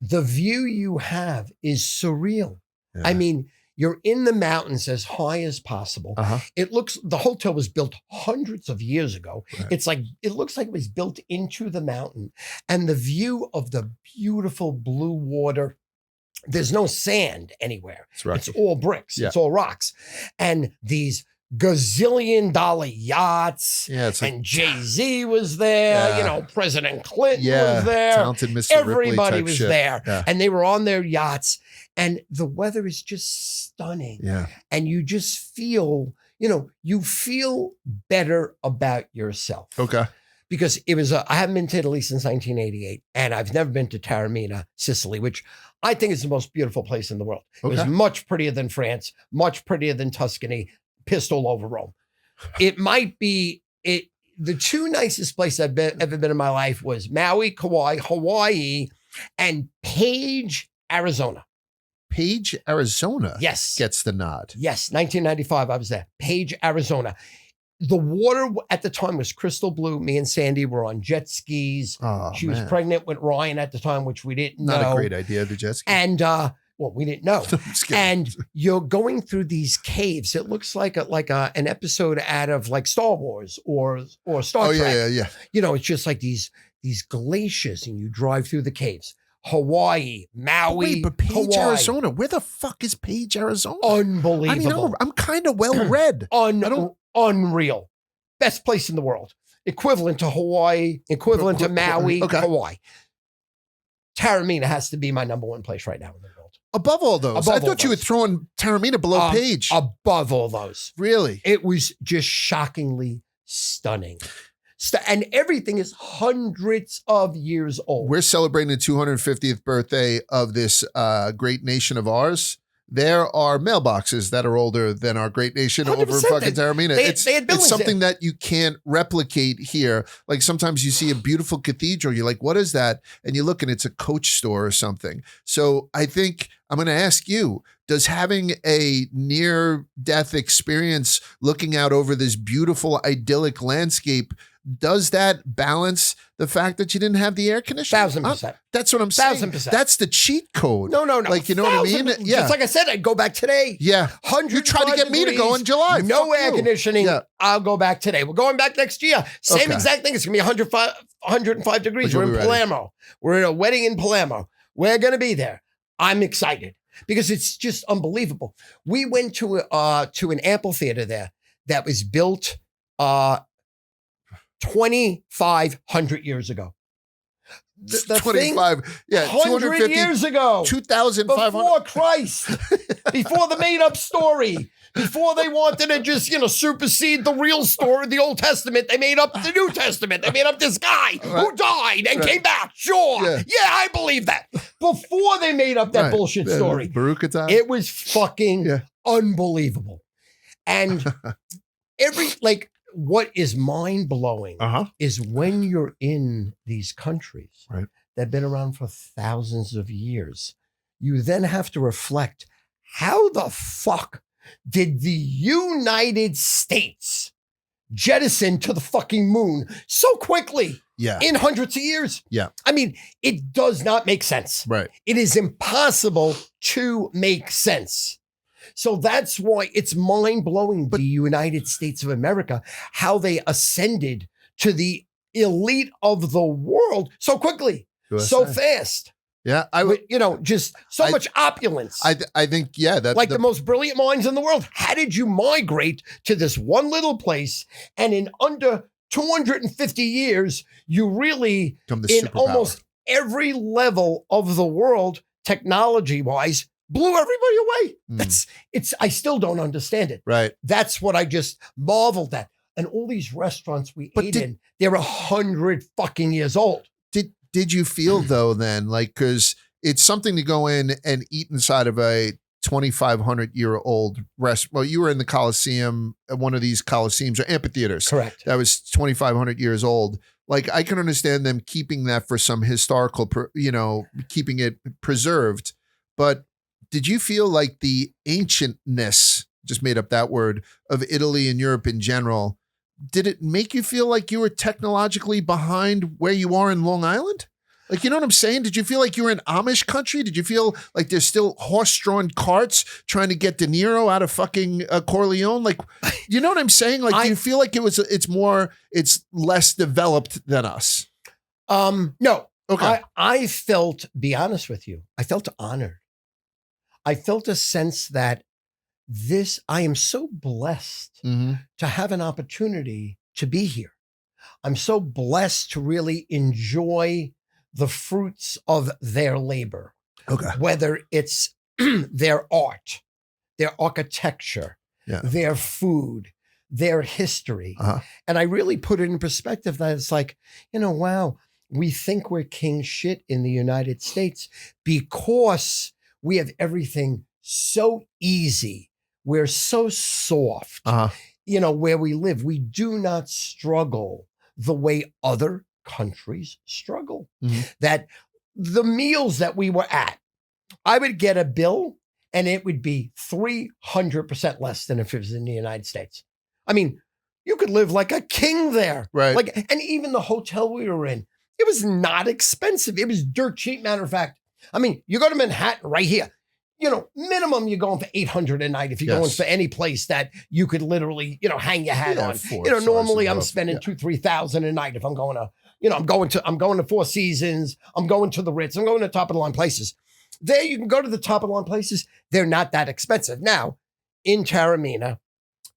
The view you have is surreal. Yeah. I mean, you're in the mountains as high as possible. The hotel was built hundreds of years ago. Right. It looks like it was built into the mountain. And the view of the beautiful blue water, there's no sand anywhere. It's all bricks. Yeah. It's all rocks. And these gazillion-dollar yachts. Yeah, and Jay-Z was there. President Clinton was there. Talented Mr. Everybody Ripley was shit. there. Yeah. And they were on their yachts. And the weather is just stunning. Yeah. And you just feel, you feel better about yourself. Okay. Because it was, I haven't been to Italy since 1988. And I've never been to Taormina, Sicily, which I think is the most beautiful place in the world. It was much prettier than France, much prettier than Tuscany. Pissed all over Rome. It might be the 2 nicest places I've ever been in my life was Maui, Kauai, Hawaii, and Page, Arizona. Page, Arizona? Yes. Gets the nod. Yes, 1995, I was there. Page, Arizona. The water at the time was crystal blue. Me and Sandy were on jet skis. She was pregnant with Ryan at the time, which we didn't know. Not a great idea, the jet ski. And Well, we didn't know. And you're going through these caves. It looks like an episode out of like Star Wars or Star Trek. Yeah. You know, it's just like these glaciers, and you drive through the caves. Hawaii, Maui, Wait, but Page, Hawaii. Arizona. Where the fuck is Page, Arizona? Unbelievable. I mean, I'm kind of well read. Unreal. Best place in the world. Equivalent to Hawaii, equivalent to Maui, Hawaii. Taormina has to be my number one place right now in the world. Above all those. I thought you were throwing Taormina below Page. Above all those. Really? It was just shockingly stunning. And everything is hundreds of years old. We're celebrating the 250th birthday of this great nation of ours. There are mailboxes that are older than our great nation over in fucking Taormina. It's something that you can't replicate here. Like sometimes you see a beautiful cathedral, you're like, what is that? And you look and it's a coach store or something. So I think I'm going to ask you, does having a near-death experience looking out over this beautiful, idyllic landscape, does that balance the fact that you didn't have the air conditioning? 1,000%. That's what I'm saying. 1,000%. That's the cheat code. No. Like, you know what I mean? Yeah. Just like I said, I'd go back today. Yeah. You tried to get me to go in July. No Fuck air you. conditioning. Yeah. I'll go back today. We're going back next year. Same exact thing. It's going to be 105 degrees. We're in Palermo. We're at a wedding in Palermo. We're going to be there. I'm excited because it's just unbelievable. We went to an amphitheater there that was built 2,500 year the 25, yeah, 100 years ago, 2,500 before Christ, before the made-up story, before they wanted to just supersede the real story, the Old Testament. They made up the New Testament. They made up this guy who died and came back. Sure, yeah, I believe that. Before they made up that bullshit story, it was fucking unbelievable. And what is mind-blowing is when you're in these countries that have been around for thousands of years, you then have to reflect, how the fuck did the United States jettison to the fucking moon so quickly in hundreds of years? Yeah. I mean, it does not make sense. Right. It is impossible to make sense. So that's why it's mind-blowing, the United States of America, how they ascended to the elite of the world so quickly, so fast. Yeah. Just so much opulence. I think, that the most brilliant minds in the world. How did you migrate to this one little place, and in under 250 years, you really, in almost every level of the world, technology-wise, blew everybody away. I still don't understand it. Right. That's what I just marveled at. And all these restaurants we ate in, they're 100 fucking years old. Did you feel though then, because it's something to go in and eat inside of a 2,500-year-old restaurant? Well, you were in the Coliseum, one of these Coliseums or amphitheaters. Correct. That was 2,500 years old. I can understand them keeping that for some historical, keeping it preserved. But did you feel like the ancientness, just made up that word, of Italy and Europe in general, did it make you feel like you were technologically behind where you are in Long Island? You know what I'm saying? Did you feel like you were in Amish country? Did you feel like there's still horse-drawn carts trying to get De Niro out of fucking Corleone? You know what I'm saying? Do you feel like it's less developed than us? No. Okay. I felt, be honest with you, I felt honored. I felt a sense that I am so blessed to have an opportunity to be here. I'm so blessed to really enjoy the fruits of their labor. Okay. Whether it's their art, their architecture, their food, their history. And I really put it in perspective that it's wow, we think we're king shit in the United States because we have everything so easy. We're so soft. Where we live, we do not struggle the way other countries struggle. That the meals that we were at, I would get a bill and it would be 300% less than if it was in the United States. I mean, you could live like a king there. Right. And even the hotel we were in, it was not expensive. It was dirt cheap, matter of fact. I mean, you go to Manhattan right here. minimum you're going for $800 a night if you're going for any place that you could literally, hang your hat on. Normally I'm spending $2,000-3,000 a night if I'm going to, I'm going to Four Seasons, I'm going to the Ritz, I'm going to top of the line places. There you can go to the top of the line places. They're not that expensive. Now, in Taormina,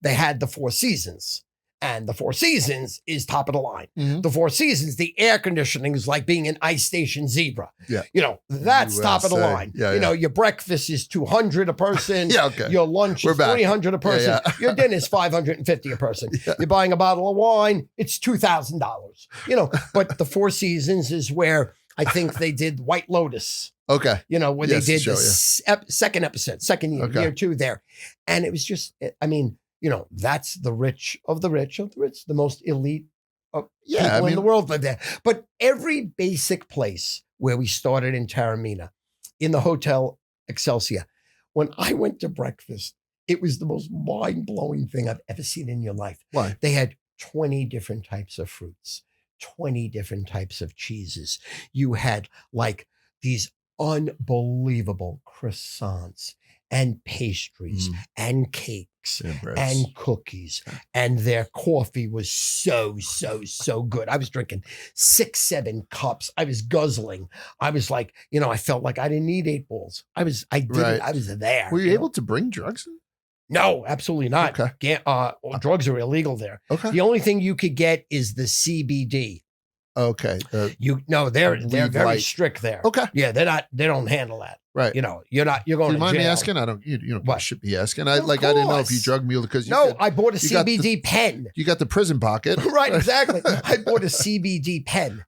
they had the Four Seasons. And the Four Seasons is top of the line. Mm-hmm. The Four Seasons, the air conditioning is like being an Ice Station Zebra. Yeah. That's USA. Top of the line. Yeah, your breakfast is $200 a person. Your lunch is $300 a person. Your dinner is $550 a person. You're buying a bottle of wine, it's $2,000. But the Four Seasons is where I think they did White Lotus. Okay. Where they did the second episode, year 2 there. And it was just, that's the rich of the rich of the rich, the most elite of people in the world live there. But every basic place where we started in Taormina, in the Hotel Excelsior, when I went to breakfast, it was the most mind-blowing thing I've ever seen in your life. Why? They had 20 different types of fruits, 20 different types of cheeses. You had like these unbelievable croissants and pastries and cakes and cookies. And their coffee was so good. I was drinking 6-7 cups. I was guzzling. I was like, I felt like I didn't need 8 balls. I was there. Were you able to bring drugs in? No, absolutely not. Okay. Drugs are illegal there. Okay. The only thing you could get is the CBD. Okay. They're very strict there. Okay. Yeah, they don't handle that. Right. You're going to jail. Do you mind me asking? You should be asking. I didn't know if you drug me because I bought a CBD pen. You got the prison pocket. Right, exactly. I bought a CBD pen.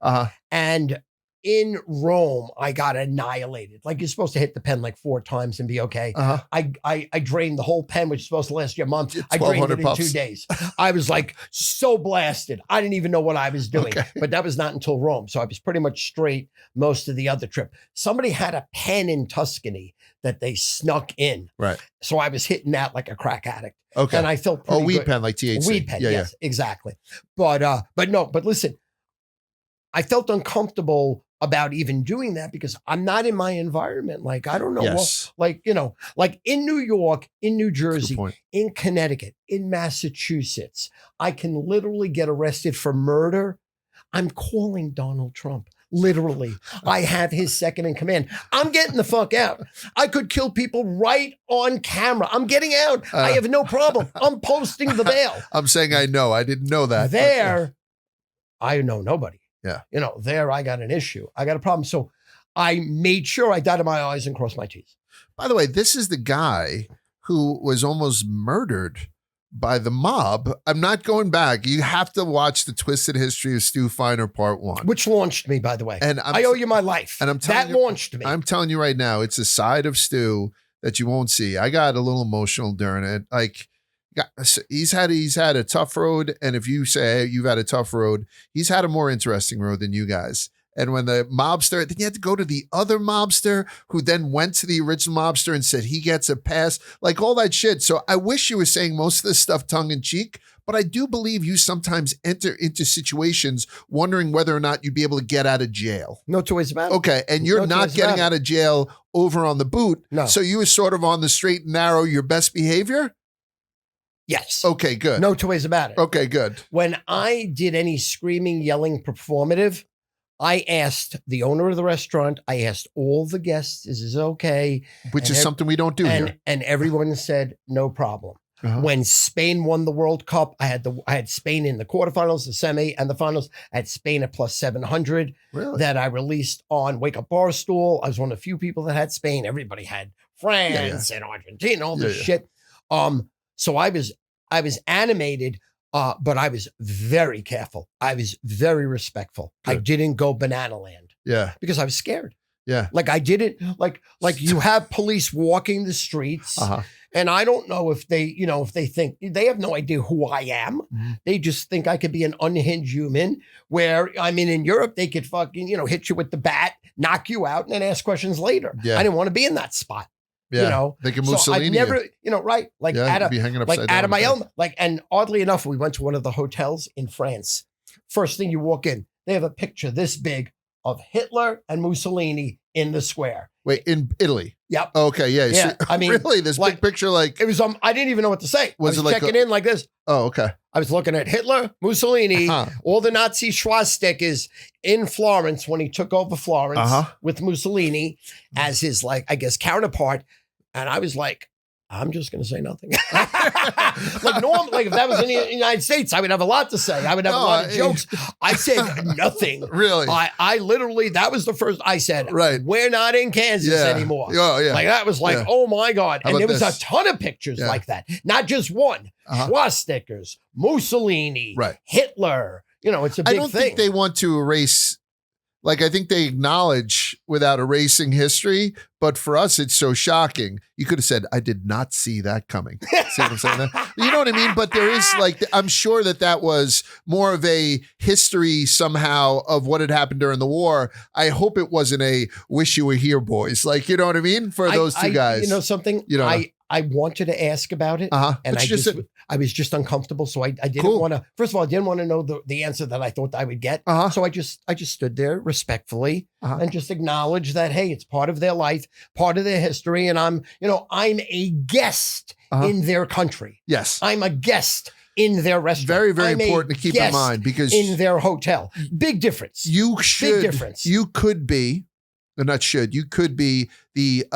And in Rome, I got annihilated. Like you're supposed to hit the pen like 4 times and be okay. I drained the whole pen, which is supposed to last you a month. I drained it in 2 days. I was like so blasted. I didn't even know what I was doing. Okay. But that was not until Rome. So I was pretty much straight most of the other trip. Somebody had a pen in Tuscany that they snuck in. Right. So I was hitting that like a crack addict. Okay. And I felt pretty weed good. pen like THC. Weed pen, yes, exactly. But listen, I felt uncomfortable about even doing that because I'm not in my environment. Like, I don't know like in New York, in New Jersey, in Connecticut, in Massachusetts, I can literally get arrested for murder. I'm calling Donald Trump. Literally, I have his second in command. I'm getting the fuck out. I could kill people right on camera. I'm getting out. I have no problem. I'm posting the bail. I'm saying I know. I didn't know that. I know nobody. Yeah. There I got an issue. I got a problem. So I made sure I dotted my I's and crossed my T's. By the way, this is the guy who was almost murdered by the mob. I'm not going back. You have to watch the Twisted History of Stu Feiner Part 1. Which launched me, by the way. And I owe you my life. And that launched me. I'm telling you right now, it's a side of Stu that you won't see. I got a little emotional during it. Like, he's had a tough road, and if you say you've had a tough road, he's had a more interesting road than you guys. And when the mobster, then you had to go to the other mobster who then went to the original mobster and said he gets a pass, like all that shit. So I wish you were saying most of this stuff tongue in cheek, but I do believe you sometimes enter into situations wondering whether or not you'd be able to get out of jail. No two ways about it. Okay, and you're not getting out of jail over on the boot. No. So you were sort of on the straight and narrow, your best behavior? Yes. Okay, good. No two ways about it. Okay, good. When I did any screaming, yelling, performative, I asked the owner of the restaurant, I asked all the guests, is this okay? Which is something we don't do here. And everyone said, no problem. When Spain won the World Cup, I had Spain in the quarterfinals, the semi, and the finals. I had Spain at plus 700 that I released on Wake Up Barstool. I was one of the few people that had Spain. Everybody had France and Argentina, all this shit. So I was animated, but I was very careful. I was very respectful. Good. I didn't go banana land. Yeah. Because I was scared. Yeah. Like I didn't, like you have police walking the streets and I don't know if they, if they think, they have no idea who I am. They just think I could be an unhinged human where, in Europe, they could fucking, hit you with the bat, knock you out and then ask questions later. Yeah. I didn't want to be in that spot. Yeah, they can Mussolini. I never, right? Like out of my element. Like, and oddly enough, we went to one of the hotels in France. First thing you walk in, they have a picture this big of Hitler and Mussolini in the square. Wait, in Italy? Yep. Okay, yeah. Yeah. So, I mean, really, this like, big picture, like it was. I didn't even know what to say. Was I it was like checking in like this. Oh, okay. I was looking at Hitler, Mussolini, all the Nazi swastikas in Florence when he took over Florence with Mussolini as his, like, I guess, counterpart. And I was like, I'm just going to say nothing. Like normally, like if that was in the United States, I would have a lot to say. I would have a lot of jokes. I said nothing. Really? I literally, that was the first I said, right. We're not in Kansas anymore. Oh, yeah. Like that was like, oh my God. How and there about was a ton of pictures like that. Not just one. Swastikas, Mussolini, Hitler. You know, it's a big thing. I don't think they want to erase. Like, I think they acknowledge without erasing history, but for us, it's so shocking. You could have said, I did not see that coming. See what I'm saying? You know what I mean? But there is, like, I'm sure that was more of a history somehow of what had happened during the war. I hope it wasn't a wish you were here, boys. Like, you know what I mean? For those two guys. You know something? You know, I wanted to ask about it, and I was just uncomfortable. So I didn't want to. First of all, I didn't want to know the answer that I thought I would get. So I just stood there respectfully and just acknowledged that, hey, it's part of their life, part of their history, and I'm a guest in their country. Yes, I'm a guest in their restaurant. Very, very important to keep in mind because in their hotel, big difference. You should. Big difference. You could be, or not should. You could be the.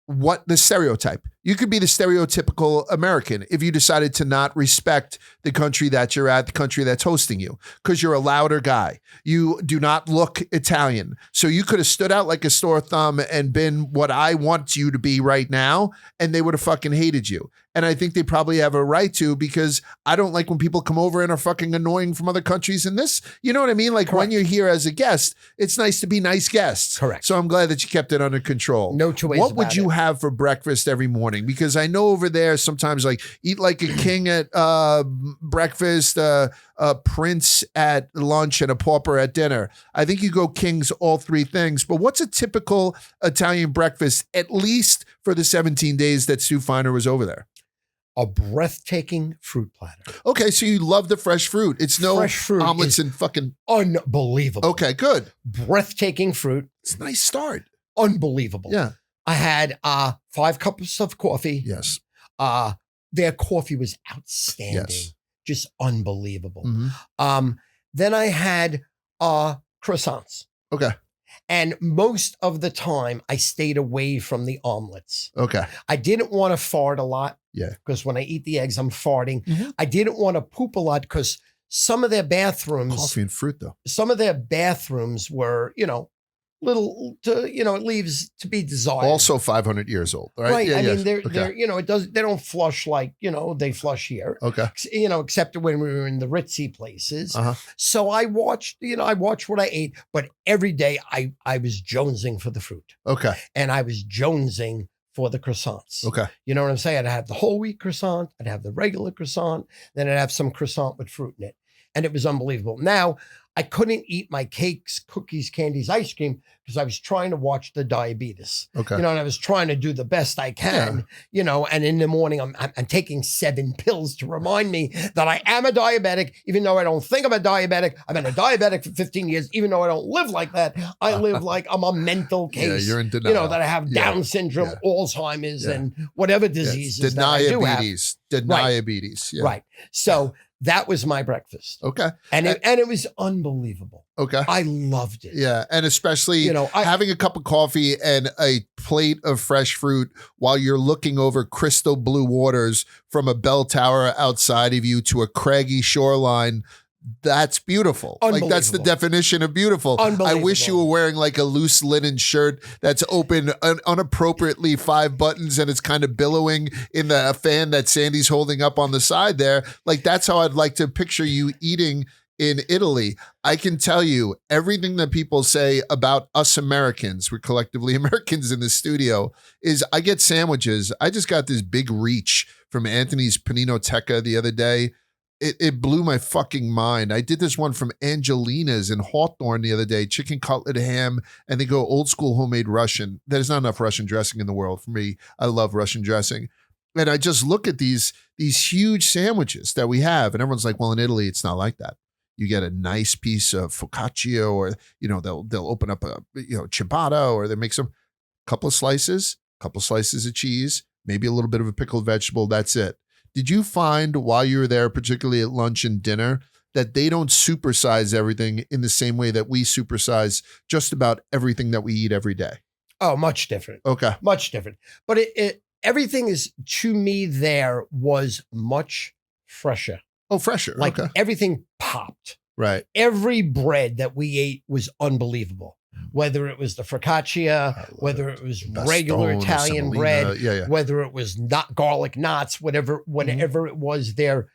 What the stereotype. You could be the stereotypical American if you decided to not respect the country that you're at, the country that's hosting you, because you're a louder guy. You do not look Italian. So you could have stood out like a sore thumb and been what I want you to be right now, and they would have fucking hated you. And I think they probably have a right to, because I don't like when people come over and are fucking annoying from other countries in this. You know what I mean? Like when you're here as a guest, it's nice to be nice guests. Correct. So I'm glad that you kept it under control. No two ways What about would you have for breakfast every morning? Because I know over there sometimes like eat like a king at breakfast, a prince at lunch, and a pauper at dinner. I think you go kings all three things. But what's a typical Italian breakfast, at least for the 17 days that Stu Feiner was over there? A breathtaking fruit platter. Okay, so you love the fresh fruit. It's no fresh fruit omelets and fucking unbelievable. Okay, good. Breathtaking fruit. It's a nice start. Unbelievable. Yeah. I had 5 cups of coffee. Yes. Their coffee was outstanding. Yes. Just unbelievable. Mm-hmm. Then I had croissants. Okay. And most of the time I stayed away from the omelets. Okay. I didn't want to fart a lot. Yeah. Because when I eat the eggs, I'm farting. Mm-hmm. I didn't want to poop a lot because some of their bathrooms. Coffee and fruit, though. Some of their bathrooms were, little to, it leaves to be desired. Also 500 years old, right? Right. Yeah, I yes. mean, they're, okay. they don't flush like, they flush here. Okay. Except when we were in the ritzy places. So I watched what I ate, but every day I was jonesing for the fruit. Okay. And I was jonesing for the croissants. Okay. You know what I'm saying? I'd have the whole wheat croissant. I'd have the regular croissant. Then I'd have some croissant with fruit in it. And it was unbelievable. Now, I couldn't eat my cakes, cookies, candies, ice cream because I was trying to watch the diabetes. Okay. And I was trying to do the best I can, and in the morning I'm taking 7 pills to remind me that I am a diabetic, even though I don't think I'm a diabetic. I've been a diabetic for 15 years, even though I don't live like that. I live like I'm a mental case. Yeah, you're in denial. That I have Down syndrome, Alzheimer's, and whatever diseases that I do have. Diabetes. Yeah. Right. So that was my breakfast. Okay. And it was unbelievable. Okay. I loved it. Yeah. And especially having a cup of coffee and a plate of fresh fruit while you're looking over crystal blue waters from a bell tower outside of you to a craggy shoreline. That's beautiful. Like that's the definition of beautiful. I wish you were wearing like a loose linen shirt that's open unappropriately 5 buttons and it's kind of billowing in the fan that Sandy's holding up on the side there. Like that's how I'd like to picture you eating in Italy. I can tell you everything that people say about us Americans, we're collectively Americans in the studio, is I get sandwiches. I just got this big reach from Anthony's Paninoteca the other day. It blew my fucking mind. I did this one from Angelina's in Hawthorne the other day, chicken cutlet ham, and they go old school homemade Russian. There's not enough Russian dressing in the world for me. I love Russian dressing. And I just look at these huge sandwiches that we have, and everyone's like, well, in Italy, it's not like that. You get a nice piece of focaccia, or they'll open up a ciabatta, or they make some couple of slices of cheese, maybe a little bit of a pickled vegetable. That's it. Did you find while you were there, particularly at lunch and dinner, that they don't supersize everything in the same way that we supersize just about everything that we eat every day? Oh, much different. Okay. Much different. But everything is, to me, there was much fresher. Oh, fresher. Like okay. Everything popped. Right. Every bread that we ate was unbelievable. Whether it was the focaccia, whether it was regular Italian bread, whether it was not garlic knots, whatever it was, their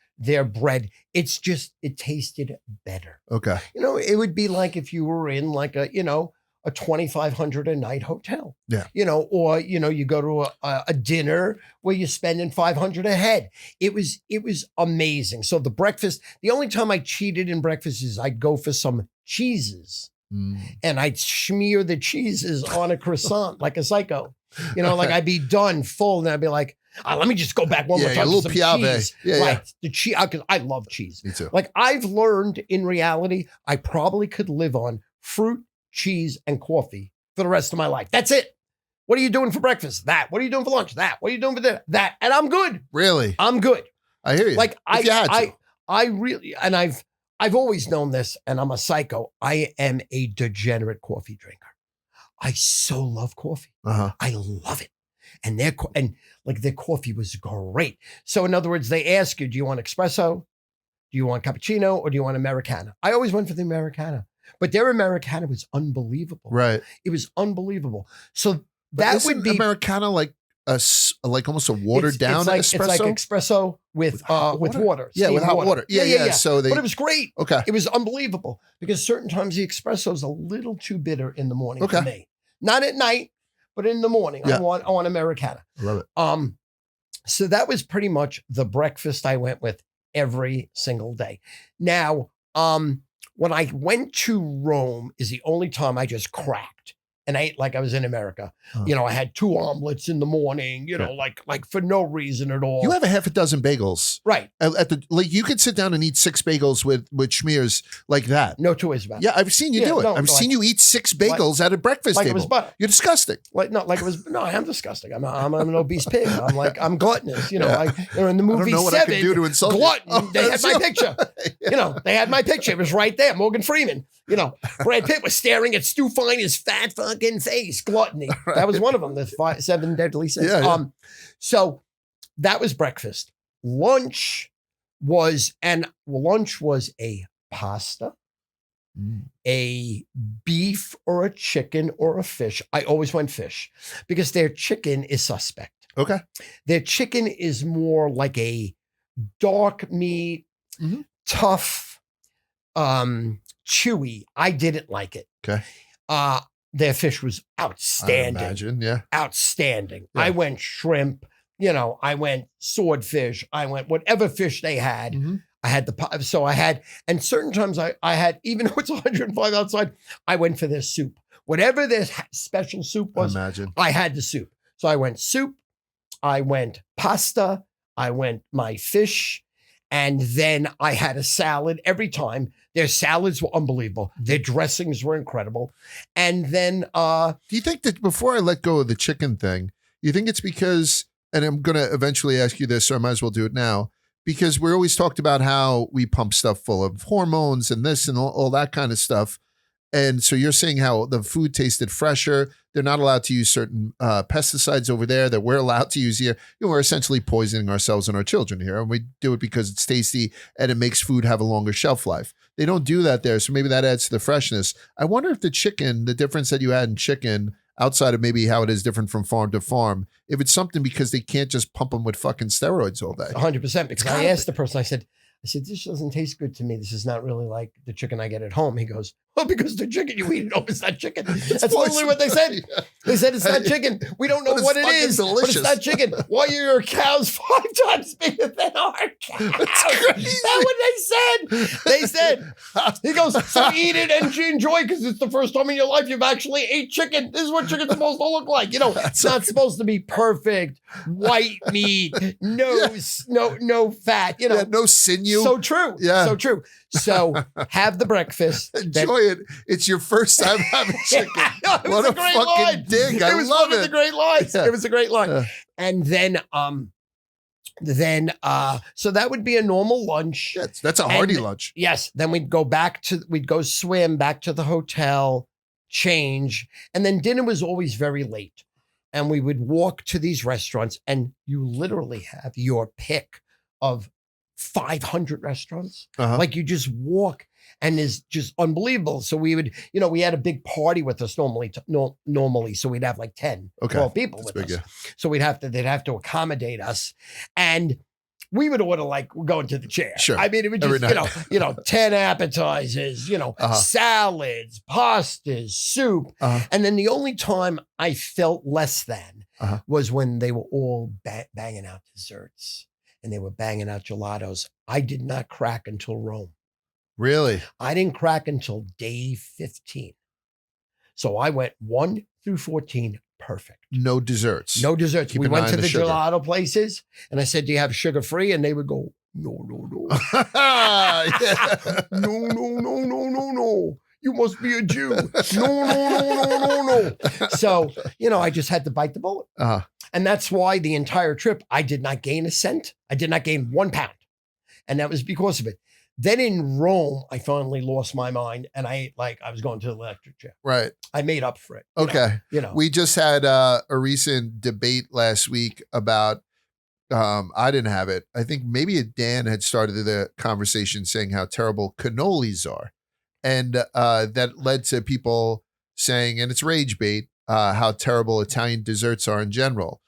bread, it tasted better. Okay. It would be like if you were in like a $2,500 a night hotel. Yeah. Or you go to a dinner where you're spending $500 a head. It was amazing. So the breakfast, the only time I cheated in breakfast is I'd go for some cheeses. And I'd smear the cheeses on a croissant like a psycho. Like I'd be done full and I'd be like, let me just go back one more time. A little piave. Right. The cheese, because I love cheese. Me too. Like I've learned in reality, I probably could live on fruit, cheese, and coffee for the rest of my life. That's it. What are you doing for breakfast? That. What are you doing for lunch? That. What are you doing for dinner? That. And I'm good. Really? I'm good. I hear you. Like I really, and I've always known this, and I'm a psycho. I am a degenerate coffee drinker. I so love coffee. I love it. And their coffee was great. So in other words, they ask you, do you want espresso? Do you want cappuccino? Or do you want Americano? I always went for the Americano. But their Americano was unbelievable. Right. It was unbelievable. So that would be Americano like almost a watered down espresso. It's like espresso with water. Yeah, with hot water. Yeah. So but it was great. Okay. It was unbelievable because certain times the espresso is a little too bitter in the morning for me. Not at night, but in the morning. Yeah. I want Americano. I love it. So that was pretty much the breakfast I went with every single day. Now, when I went to Rome is the only time I just cracked and I ate like I was in America. I had 2 omelets in the morning, like for no reason at all. You have a half a dozen bagels. Right. You could sit down and eat 6 bagels with schmears like that. No two ways about it. Yeah, I've seen you do it. I've seen you eat 6 bagels at a breakfast table. It was butter. You're disgusting. No, I am disgusking. I'm an obese pig. I'm gluttonous. In the movie I don't know what 7, I can do to insult glutton, they had my picture. They had my picture. It was right there. Morgan Freeman. Brad Pitt was staring at Stu Feiner's fat fucking face. Gluttony. Right. That was one of them. The 7 deadly sins. Yeah. So that was breakfast. Lunch was a pasta, a beef or a chicken or a fish. I always went fish because their chicken is suspect. Okay. Their chicken is more like a dark meat, tough, chewy. I didn't like it. Okay. Their fish was outstanding. I imagine, yeah. Outstanding. Yeah. I went shrimp, I went swordfish, I went whatever fish they had. I had and certain times I had, even though it's 105 outside, I went for their soup. Whatever their special soup was, I had the soup. So I went soup, I went pasta, I went my fish, and then I had a salad every time. Their salads were unbelievable. Their dressings were incredible. And then do you think that, before I let go of the chicken thing, you think it's because, and I'm going to eventually ask you this, so I might as well do it now, because we're always talked about how we pump stuff full of hormones and this and all that kind of stuff. And so you're saying how the food tasted fresher. They're not allowed to use certain pesticides over there that we're allowed to use here. We're essentially poisoning ourselves and our children here. And we do it because it's tasty and it makes food have a longer shelf life. They don't do that there. So maybe that adds to the freshness. I wonder if the chicken, the difference that you had in chicken, outside of maybe how it is different from farm to farm, if it's something because they can't just pump them with fucking steroids all day. 100%. Because I asked the person, I said, this doesn't taste good to me. This is not really like the chicken I get at home. He goes, Well, because the chicken you eat, it's not chicken. That's literally what they said. They said it's not chicken. We don't know what it is, but it's not chicken. Why are your cows 5 times bigger than our cows? That's what they said. They said, he goes, so eat it and enjoy because it's the first time in your life you've actually ate chicken. This is what chicken's supposed to look like. It's not supposed to be perfect, white meat, no fat, no sinew. So true. Yeah. So true. So have the breakfast. Enjoy it. It's your first time having chicken. What a fucking line. dig. I love it. It was one of the great lines. Yeah. It was a great line. And then so that would be a normal lunch. That's a hearty lunch. Yes. Then we'd go swim back to the hotel, change. And then dinner was always very late. And we would walk to these restaurants and you literally have your pick of 500 restaurants. Like you just walk and it's just unbelievable. So we would, we had a big party with us normally. So we'd have like 10, 12 people with us. Yeah. So they'd have to accommodate us. And we would order like we're going to the chair. Sure. I mean, it would just, 10 appetizers, salads, pastas, soup. And then the only time I felt less than was when they were all banging out desserts. And they were banging out gelatos. I did not crack until Rome. Really? I didn't crack until day 15. So I went 1 through 14, perfect. No desserts. No desserts. Keep we an went eye to on the sugar. gelato places, and I said, do you have sugar-free? And they would go, no. No. You must be a Jew. No. So, I just had to bite the bullet. And that's why the entire trip, I did not gain a cent. I did not gain 1 pound. And that was because of it. Then in Rome, I finally lost my mind and I ate like I was going to the electric chair. Right. I made up for it. Okay. You know. We just had a recent debate last week about, I didn't have it. I think maybe Dan had started the conversation saying how terrible cannolis are. And that led to people saying, and it's rage bait, how terrible Italian desserts are in general.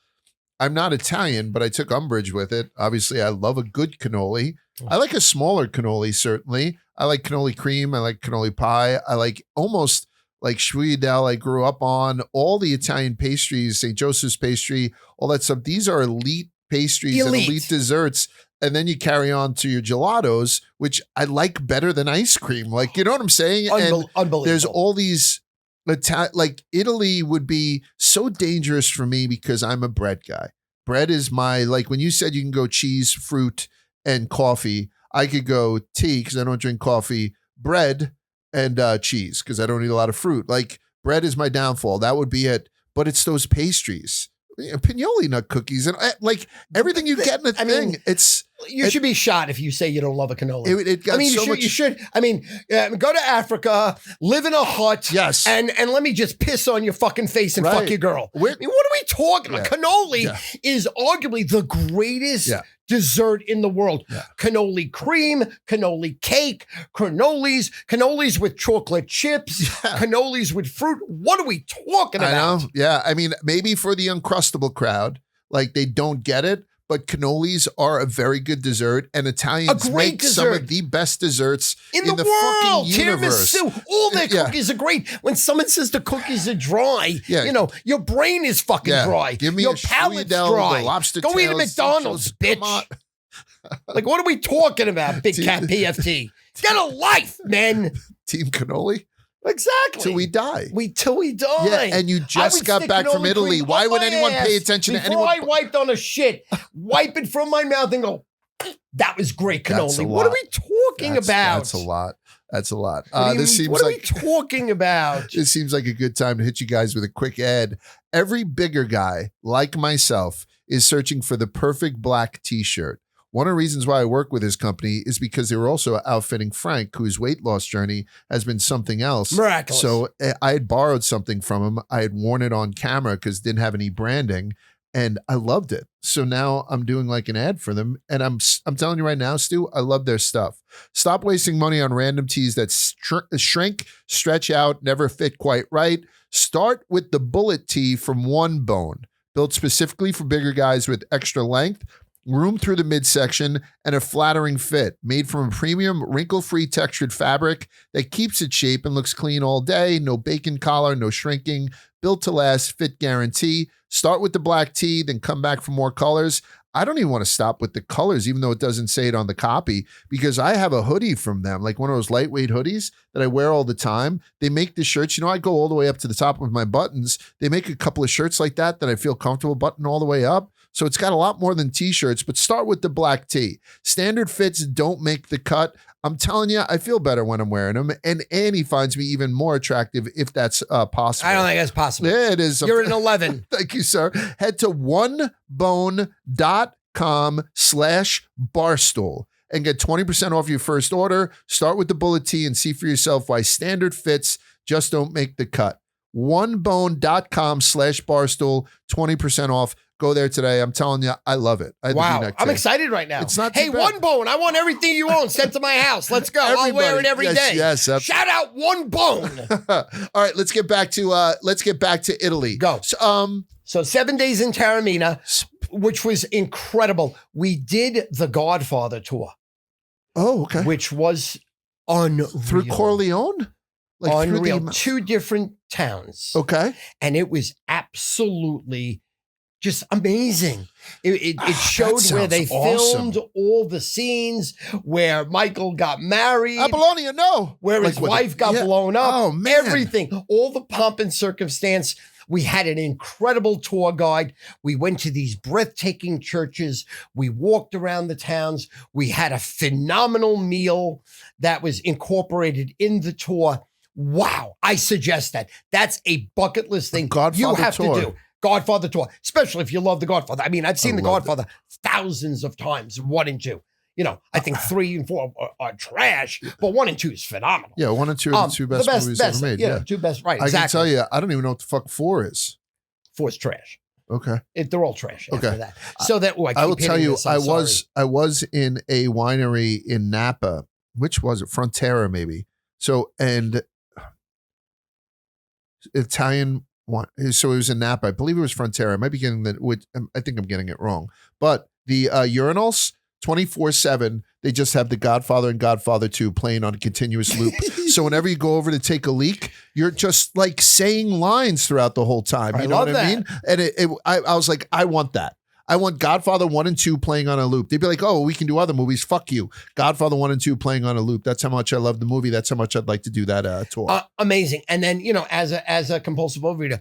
I'm not Italian, but I took umbrage with it. Obviously, I love a good cannoli. I like a smaller cannoli, certainly. I like cannoli cream. I like cannoli pie. I like almost like Schwiedel I grew up on. All the Italian pastries, St. Joseph's pastry, all that stuff. These are elite pastries and elite desserts. And then you carry on to your gelatos, which I like better than ice cream. Like, you know what I'm saying? Unbelievable. There's all these, like Italy would be so dangerous for me because I'm a bread guy. Bread is my, like when you said you can go cheese, fruit, and coffee, I could go tea because I don't drink coffee, bread, and cheese because I don't eat a lot of fruit. Like bread is my downfall. That would be it. But it's those pastries. Pinoli nut cookies and like everything you get in a thing. You should be shot if you say you don't love a cannoli. You should. I mean, go to Africa, live in a hut, yes, and let me just piss on your fucking face and fuck your girl. What are we talking about? Cannoli is arguably the greatest dessert in the world. Yeah. Cannoli cream, cannoli cake, cannolis with chocolate chips, cannolis with fruit. What are we talking about? I know. Yeah. I mean, maybe for the Uncrustable crowd, like they don't get it, but cannolis are a very good dessert, and Italians make some of the best desserts in the world. Fucking universe. Tiramisu, all their cookies are great. When someone says the cookies are dry, your brain is fucking dry. Give me your palate's dry. The lobster Go eat at McDonald's, bitch. Like, what are we talking about, Big Cat PFT? Get a life, man. Team cannoli? Exactly. Till we die. Till we die. Yeah, and you just got back from Italy. Why would anyone pay attention to anyone? Before I wiped on a shit, wipe it from my mouth and go, that was great cannoli. What are we talking about? That's a lot. That's a lot. What are we talking about? This seems like a good time to hit you guys with a quick ad. Every bigger guy, like myself, is searching for the perfect black t-shirt. One of the reasons why I work with his company is because they were also outfitting Frank, whose weight loss journey has been something else. Miraculous. So I had borrowed something from him. I had worn it on camera because it didn't have any branding, and I loved it. So now I'm doing like an ad for them, and I'm telling you right now, Stu, I love their stuff. Stop wasting money on random tees that shrink, stretch out, never fit quite right. Start with the Bullet tee from One Bone, built specifically for bigger guys with extra length. room through the midsection, and a flattering fit. Made from a premium wrinkle-free textured fabric that keeps its shape and looks clean all day. No bacon collar, no shrinking. Built to last, fit guarantee. Start with the black tee, then come back for more colors. I don't even want to stop with the colors, even though it doesn't say it on the copy, because I have a hoodie from them, like one of those lightweight hoodies that I wear all the time. They make the shirts, I go all the way up to the top with my buttons. They make a couple of shirts like that I feel comfortable buttoning all the way up. So it's got a lot more than t-shirts, but start with the black tee. Standard fits don't make the cut. I'm telling you, I feel better when I'm wearing them. And Annie finds me even more attractive if that's possible. I don't think that's possible. Yeah, it is. You're an 11. Thank you, sir. Head to onebone.com/barstool and get 20% off your first order. Start with the bullet tee and see for yourself why standard fits just don't make the cut. onebone.com/barstool, 20% off. Go there today. I'm telling you, I love it. Wow. I'm excited right now. It's not Hey, too bad. One Bone, I want everything you own sent to my house. Let's go. I'll wear it every day. Yes. Shout out One Bone. All right, let's get back to Italy. Go. So 7 days in Taormina, which was incredible. We did the Godfather tour. Oh, okay. Which was unreal. Through Corleone? Unreal. 2 different towns. Okay. And it was absolutely just amazing. It showed where they filmed all the scenes, where Michael got married. Apollonia, no. Where his wife got blown up. Oh, man. Everything. All the pomp and circumstance. We had an incredible tour guide. We went to these breathtaking churches. We walked around the towns. We had a phenomenal meal that was incorporated in the tour. Wow. I suggest that. That's a bucket list thing you have to do. Godfather tour, especially if you love The Godfather. I mean, I've seen The Godfather thousands of times, 1 and 2. I think 3 and 4 are trash, but 1 and 2 is phenomenal. Yeah, 1 and 2 are the two best movies ever made. Yeah, 2 best, right, exactly. I can tell you, I don't even know what the fuck 4 is. 4 is trash. Okay. They're all trash after that. So that, I will tell you, I was in a winery in Napa. Which was it? Frontera, maybe. So, and Italian one. So it was in Napa. I believe it was Frontera. I might be getting that. I think I'm getting it wrong. But the urinals, 24/7, they just have The Godfather and Godfather 2 playing on a continuous loop. So whenever you go over to take a leak, you're just like saying lines throughout the whole time. You know what I mean? And I was like, I want that. I want Godfather 1 and 2 playing on a loop. They'd be like, oh, we can do other movies. Fuck you. Godfather 1 and 2 playing on a loop. That's how much I love the movie. That's how much I'd like to do that tour. Amazing. And then, as a compulsive overeater,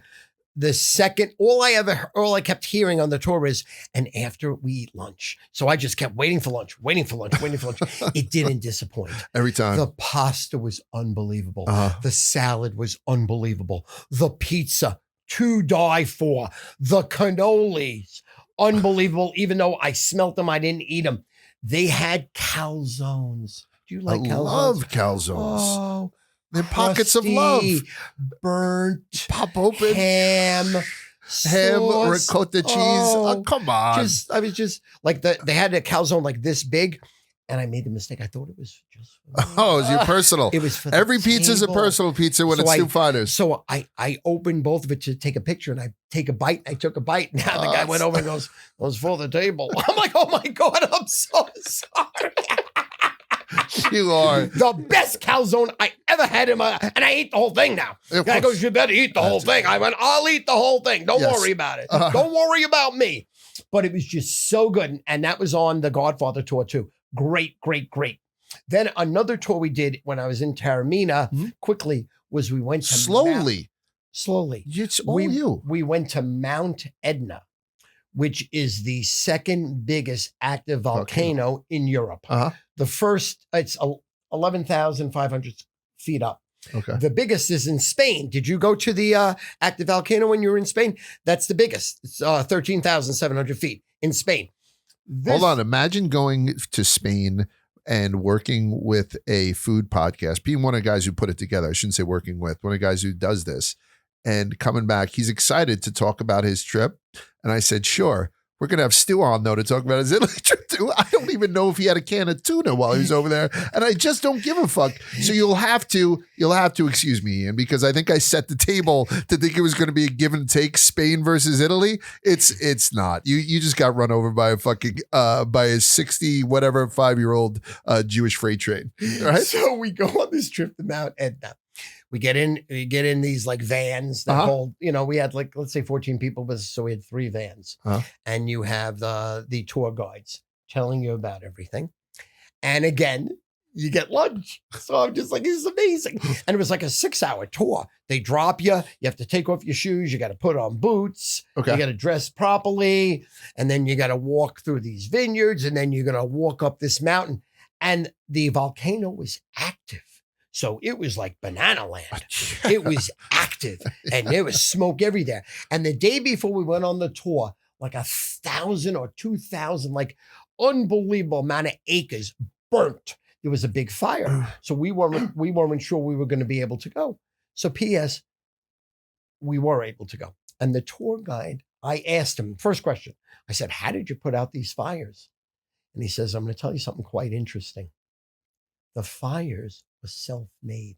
the second, all I kept hearing on the tour is, and after we eat lunch. So I just kept waiting for lunch. It didn't disappoint. Every time. The pasta was unbelievable. The salad was unbelievable. The pizza, to die for. The cannolis, unbelievable. Even though I smelt them, I didn't eat them. They had calzones. Do you like calzones? I love calzones. Oh, they're pockets of love. Burnt, pop open ham, ricotta cheese. Oh, come on. I was just like they had a calzone like this big, and I made the mistake. I thought it was just it was your personal. It was for every pizza is a personal pizza when it's 2 Feiners. So I opened both of it to take a picture, and I take a bite. I took a bite. Now the guy went over and goes, "It was for the table." I'm like, "Oh my God, I'm so sorry." You are the best calzone I ever had and I ate the whole thing now. The guy goes, "You better eat the whole thing." I went, "I'll eat the whole thing. Don't worry about it. Don't worry about me." But it was just so good. And that was on the Godfather tour too. Great. Then another tour we did when I was in Taormina quickly was we went to slowly. It's all you. We went to Mount Etna, which is the second biggest active volcano in Europe. The first, it's 11,500 feet up. Okay. The biggest is in Spain. Did you go to the active volcano when you were in Spain? That's the biggest. It's 13,700 feet in Spain. Hold on. Imagine going to Spain and working with a food podcast, being one of the guys who put it together. I shouldn't say working with, one of the guys who does this, and coming back. He's excited to talk about his trip. And I said, sure. We're going to have Stu on, though, to talk about his Italy trip, too. I don't even know if he had a can of tuna while he was over there, and I just don't give a fuck. So you'll have to excuse me, Ian, because I think I set the table to think it was going to be a give and take Spain versus Italy. It's not. You just got run over by a fucking, by a 5-year-old Jewish freight train, right? So we go on this trip to Mount Etna. We get in these like vans that hold, we had like, let's say 14 people with us. So we had 3 vans and you have the tour guides telling you about everything. And again, you get lunch. So I'm just like, this is amazing. And it was like a 6-hour tour. They drop you. You have to take off your shoes. You got to put on boots. Okay. You got to dress properly. And then you got to walk through these vineyards. And then you're going to walk up this mountain. And the volcano was active. So it was like banana land. It was active and there was smoke everywhere. And the day before we went on the tour, like 1,000 or 2,000, like unbelievable amount of acres burnt. There was a big fire. So we weren't sure we were going to be able to go. So P.S., we were able to go. And the tour guide, I asked him, first question, I said, how did you put out these fires? And he says, I'm going to tell you something quite interesting. The fires were self-made.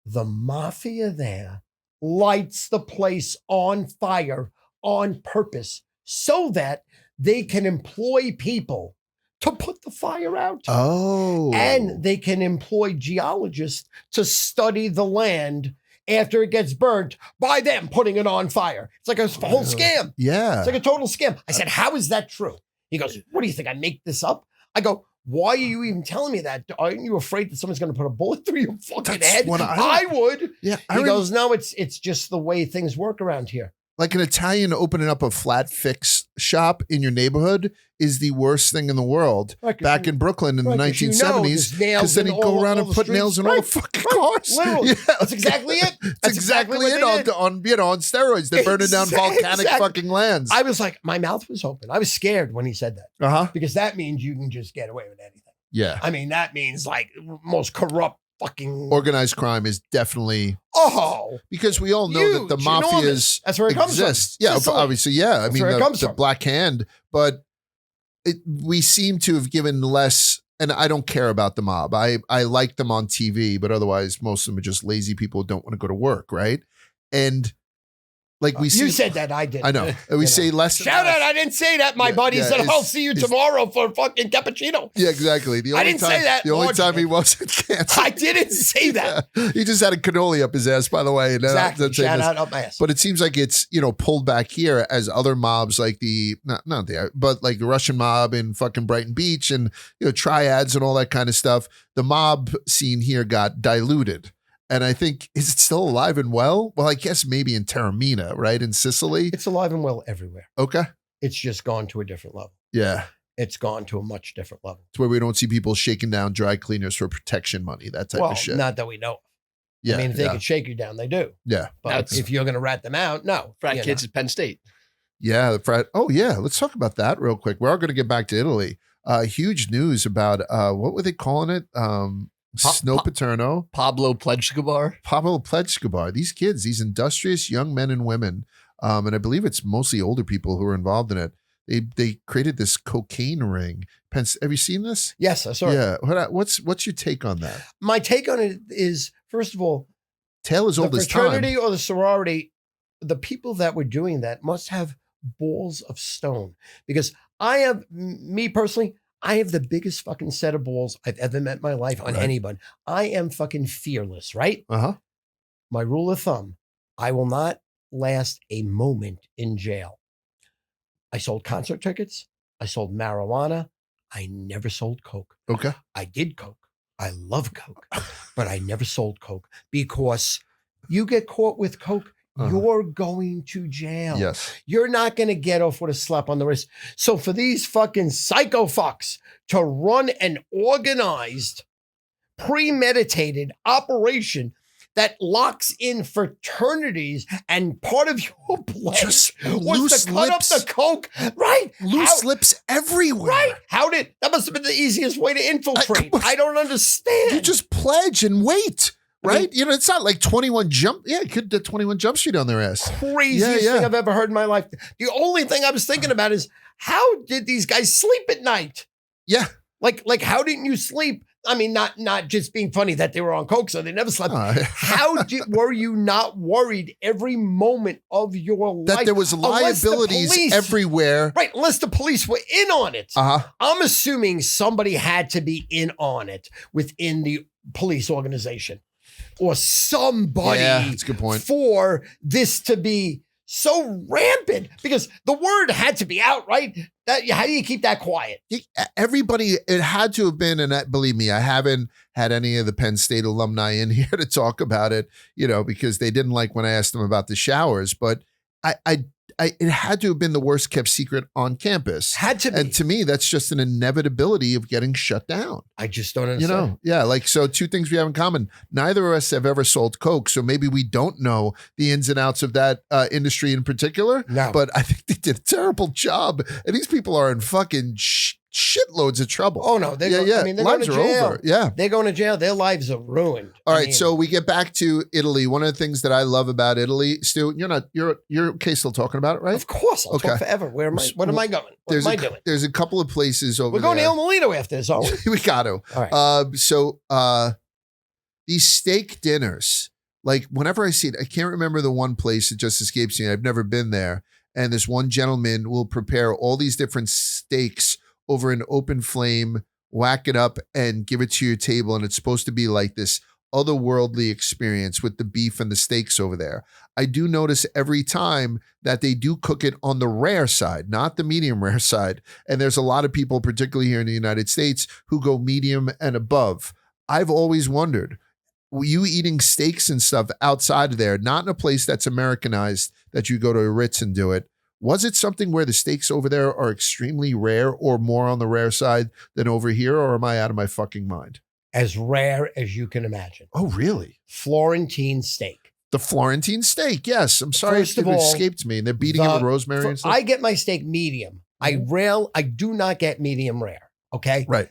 The mafia there lights the place on fire on purpose so that they can employ people to put the fire out. Oh. And they can employ geologists to study the land after it gets burnt by them putting it on fire. It's like a whole scam. Yeah. It's like a total scam. I said, how is that true? He goes, what do you think? I make this up? I go, why are you even telling me that? Aren't you afraid that someone's going to put a bullet through your fucking head? I would. Yeah. He goes, no, it's just the way things work around here. Like an Italian opening up a flat fix shop in your neighborhood is the worst thing in the world. Right, back in Brooklyn in the 1970s, because then he'd go around and put nails in all the fucking cars. Literally. Yeah. That's exactly it. That's exactly it on steroids. They're burning down volcanic fucking lands. I was like, my mouth was open. I was scared when he said that. Because that means you can just get away with anything. Yeah. I mean, that means like most corrupt fucking organized crime is definitely because we all know that the mafias that's where it comes from. Yeah, obviously, yeah. I mean, the Black Hand, but we seem to have given less. And I don't care about the mob. I like them on TV, but otherwise, most of them are just lazy people who don't want to go to work, right? And like we see, you said that, I did. I know. We say less. Shout out! I didn't say that. My buddy said, "I'll see you tomorrow for fucking cappuccino." Yeah, exactly. I didn't say that. The only time he wasn't canceled. I didn't say that. He just had a cannoli up his ass, by the way. And exactly. Shout out up my ass. But it seems like it's pulled back here as other mobs like not there, but like the Russian mob in fucking Brighton Beach and triads and all that kind of stuff. The mob scene here got diluted. And I think, is it still alive and well? Well, I guess maybe in Taormina, right? In Sicily? It's alive and well everywhere. Okay. It's just gone to a different level. Yeah. It's gone to a much different level. It's where we don't see people shaking down dry cleaners for protection money, that type of shit. Not that we know. Yeah. I mean, if they could shake you down, they do. Yeah. But if you're going to rat them out, no. Frat kids at Penn State. Yeah. The frat. Oh, yeah. Let's talk about that real quick. We're all going to get back to Italy. Huge news about, what were they calling it? Snow Paterno. Pablo Pledge-Escobar. These kids, these industrious young men and women, and I believe it's mostly older people who are involved in it. They created this cocaine ring. Have you seen this? Yes, I saw it. Yeah. What's your take on that? My take on it is, first of all, tale as old as time. The fraternity or the sorority, the people that were doing that must have balls of stone. Because me personally, I have the biggest fucking set of balls I've ever met in my life on anyone. I am fucking fearless, right? My rule of thumb, I will not last a moment in jail. I sold concert tickets. I sold marijuana. I never sold coke. Okay. I did coke. I love coke, but I never sold coke because you get caught with coke, you're going to jail. Yes. You're not going to get off with a slap on the wrist. So for these fucking psycho fucks to run an organized, premeditated operation that locks in fraternities and part of your pledge was to cut up the coke. Right. Loose lips everywhere. Right. That must have been the easiest way to infiltrate. I don't understand. You just pledge and wait. Right? You know, it's not like 21 Jump. Yeah, it could the 21 Jump Street on their ass. Craziest thing I've ever heard in my life. The only thing I was thinking about is how did these guys sleep at night? Yeah. Like how didn't you sleep? I mean, not just being funny that they were on coke, so they never slept. Were you not worried every moment of your life? That there was liabilities everywhere. Right, unless the police were in on it. Uh-huh. I'm assuming somebody had to be in on it within the police organization. Or somebody that's a good point. For this to be so rampant, because the word had to be out, right? How do you keep that quiet? Everybody, it had to have been, and believe me, I haven't had any of the Penn State alumni in here to talk about it, you know, because they didn't like when I asked them about the showers, but it had to have been the worst kept secret on campus. Had to be. And to me, that's just an inevitability of getting shut down. I just don't understand. You know, so two things we have in common. Neither of us have ever sold coke, so maybe we don't know the ins and outs of that industry in particular. No. But I think they did a terrible job. And these people are in fucking shitloads of trouble. Oh, no. They're going to jail. Over. Yeah. They're going to jail. Their lives are ruined. All right. So we get back to Italy. One of the things that I love about Italy, Stu, you're okay still talking about it, right? Of course. I'll talk forever. What am I going? What am I doing? There's a couple of places over there. We're going to El Molino after this, aren't we? We got to. All right. These steak dinners, like whenever I see it, I can't remember the one place, it just escapes me. I've never been there. And this one gentleman will prepare all these different steaks over an open flame, whack it up and give it to your table. And it's supposed to be like this otherworldly experience with the beef and the steaks over there. I do notice every time that they do cook it on the rare side, not the medium rare side. And there's a lot of people, particularly here in the United States, who go medium and above. I've always wondered, were you eating steaks and stuff outside of there, not in a place that's Americanized that you go to a Ritz and do it? Was it something where the steaks over there are extremely rare or more on the rare side than over here, or am I out of my fucking mind? As rare as you can imagine. Oh, really? Florentine steak. The Florentine steak, yes. I'm sorry it escaped me. And they're beating it with rosemary and stuff. I get my steak medium. I do not get medium rare, okay? Right.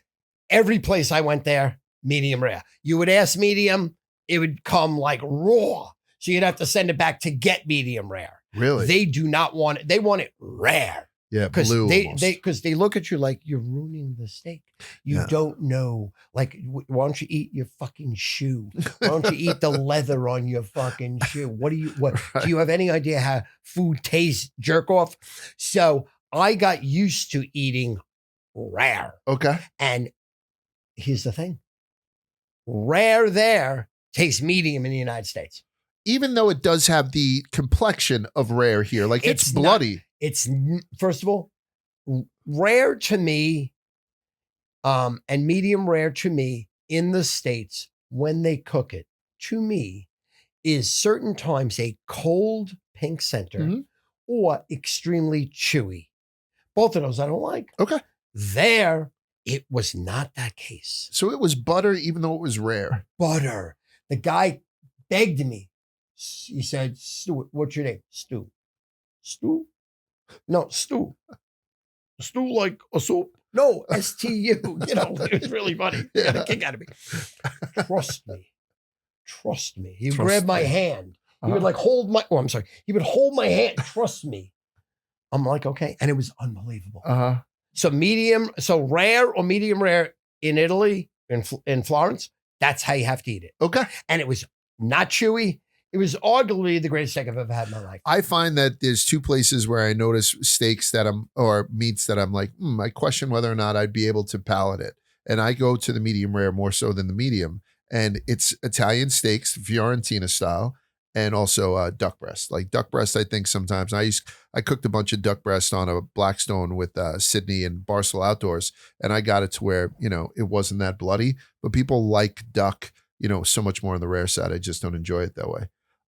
Every place I went there, medium rare. You would ask medium, it would come like raw. So you'd have to send it back to get medium rare. Really? They do not want it. They want it rare. Yeah, blue because they look at you like you're ruining the steak. You don't know. Like, why don't you eat your fucking shoe? Why don't you eat the leather on your fucking shoe? Do you have any idea how food tastes? Jerk off. So I got used to eating rare. Okay. And here's the thing: rare there tastes medium in the United States. Even though it does have the complexion of rare here, like it's bloody. It's first of all, rare to me, and medium rare to me in the States when they cook it, to me, is certain times a cold pink center or extremely chewy. Both of those I don't like. Okay. There, it was not that case. So it was butter, even though it was rare. Butter. The guy begged me. He said, Stu, what's your name? Stu. Stu? No, Stu. Stu like a soup? No, S-T-U. You know, it was really funny. He got a kick out of me. Trust me. Trust me. He would grab my hand. He would like hold my, I'm sorry. He would hold my hand. Trust me. I'm like, okay. And it was unbelievable. So rare or medium rare in Italy, in Florence, that's how you have to eat it. Okay. And it was not chewy. It was arguably the greatest steak I've ever had in my life. I find that there's two places where I notice steaks or meats that I'm like, I question whether or not I'd be able to palate it. And I go to the medium rare more so than the medium. And it's Italian steaks, Fiorentina style, and also duck breast. Like duck breast, I think sometimes I cooked a bunch of duck breast on a Blackstone with Sydney and Barstool Outdoors, and I got it to where, it wasn't that bloody, but people like duck, so much more on the rare side. I just don't enjoy it that way.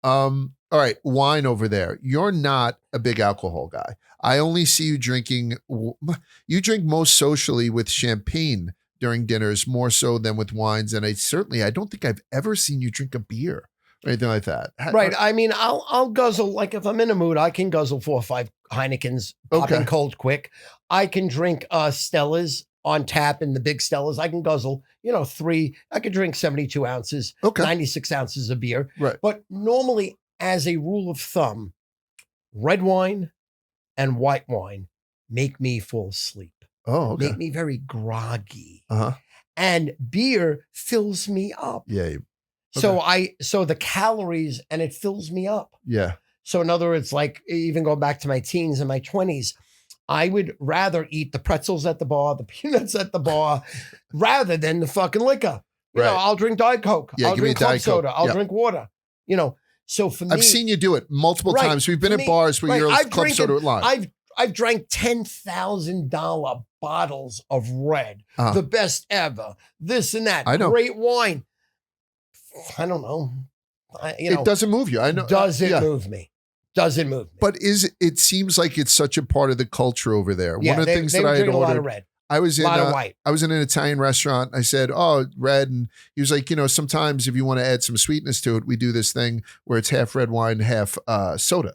All right, wine over there. You're not a big alcohol guy. I only see you drinking. You drink most socially with champagne during dinners, more so than with wines. And I don't think I've ever seen you drink a beer or anything like that. Right. I mean, I'll guzzle, like if I'm in a mood, I can guzzle 4 or 5 Heinekens, popping cold quick. I can drink Stella's on tap in the big Stellas. I can guzzle, 3. I could drink 72 ounces, 96 ounces of beer. Right. But normally, as a rule of thumb, red wine and white wine make me fall asleep. Oh, okay. Make me very groggy. Uh-huh. And beer fills me up. Yeah. Okay. So the calories, and it fills me up. Yeah. So in other words, like even going back to my teens and my 20s, I would rather eat the pretzels at the bar, the peanuts at the bar, rather than the fucking liquor. I'll drink Diet Coke. Yeah, I'll drink club soda. I'll drink water. So for me, I've seen you do it multiple times. We've been at bars where you're club soda with lime. I've drank $10,000 bottles of red, the best ever. This and that. I know. Great wine. I don't know. It doesn't move you. I know. Doesn't move me. Doesn't move me. But it seems like it's such a part of the culture over there. Yeah, one of the things that I had ordered. A lot of ordered. red. I was in a lot of white. I was in an Italian restaurant. I said, "Oh, red," and he was like, sometimes if you want to add some sweetness to it, we do this thing where it's half red wine, half soda,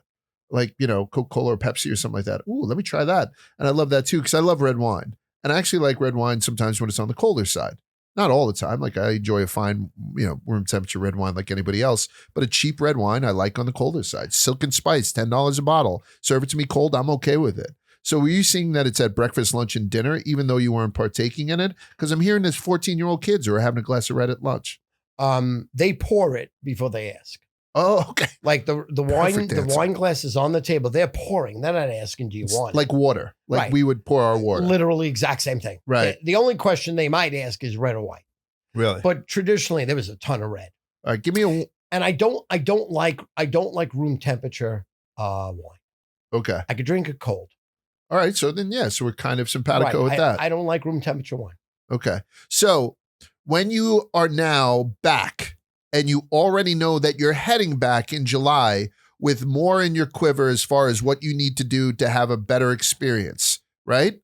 like Coca-Cola or Pepsi or something like that. Ooh, let me try that. And I love that too because I love red wine, and I actually like red wine sometimes when it's on the colder side. Not all the time. Like I enjoy a fine, room temperature red wine like anybody else, but a cheap red wine I like on the colder side. Silk and Spice, $10 a bottle. Serve it to me cold. I'm okay with it. So were you seeing that it's at breakfast, lunch, and dinner, even though you weren't partaking in it? Because I'm hearing there's 14-year-old kids who are having a glass of red at lunch. They pour it before they ask. Oh, okay. Like the wine glass is on the table. They're pouring. They're not asking, do you want it? Like water. Like we would pour our water. Literally exact same thing. Right. The only question they might ask is red or white. Really? But traditionally there was a ton of red. All right, give me a. And I don't like room temperature wine. Okay. I could drink it cold. All right. So then, so we're kind of simpatico with that. I don't like room temperature wine. Okay. So when you are now back and you already know that you're heading back in July with more in your quiver as far as what you need to do to have a better experience, right?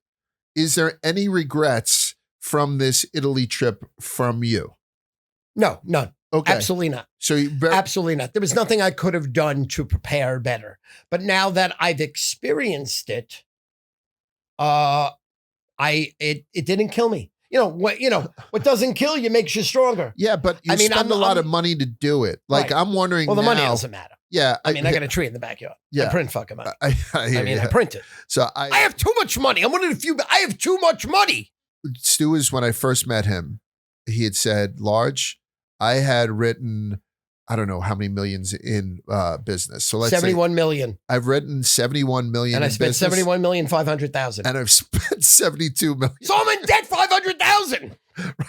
Is there any regrets from this Italy trip from you? No, none. Okay. Absolutely not. So absolutely not. There was nothing I could have done to prepare better. But now that I've experienced it, it didn't kill me. What doesn't kill you makes you stronger. Yeah, but you spend a lot of money to do it. Like I'm wondering. Well, the now, money doesn't matter. Yeah, I got a tree in the backyard. Yeah, I print fucking money. I print it. So I have too much money. I'm one of the few. I have too much money. Stu is when I first met him. He had said, "Large, I had written." I don't know how many millions in business. So let's 71 million. I've written 71 million. And I spent 71,500,000. And I've spent 72 million. So I'm in debt 500,000.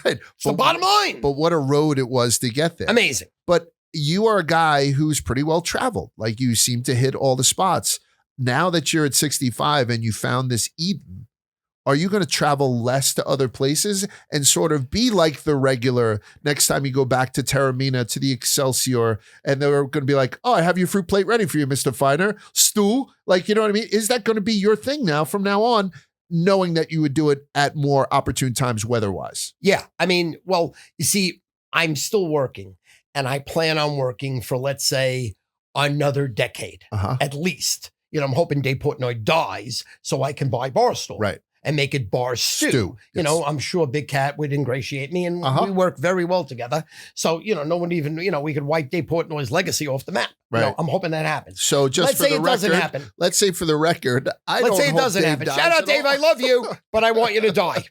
Right. It's the bottom line. But what a road it was to get there. Amazing. But you are a guy who's pretty well traveled. Like you seem to hit all the spots. Now that you're at 65 and you found this Eden, are you going to travel less to other places and sort of be like the regular next time you go back to Terramina, to the Excelsior, and they're going to be like, oh, I have your fruit plate ready for you, Mr. Feiner. Stu, like, you know what I mean? Is that going to be your thing now from now on, knowing that you would do it at more opportune times weather-wise? Yeah. I mean, well, you see, I'm still working, and I plan on working for, let's say, another decade, at least. I'm hoping Dave Portnoy dies so I can buy Barstool. Right. And make it Barstool. Yes. I'm sure Big Cat would ingratiate me, and we work very well together. So, no one even, we could wipe Dave Portnoy's legacy off the map. Right. I'm hoping that happens. So let's say it doesn't happen. Let's say for the record, let's say it doesn't happen. Shout out, Dave. I love you, but I want you to die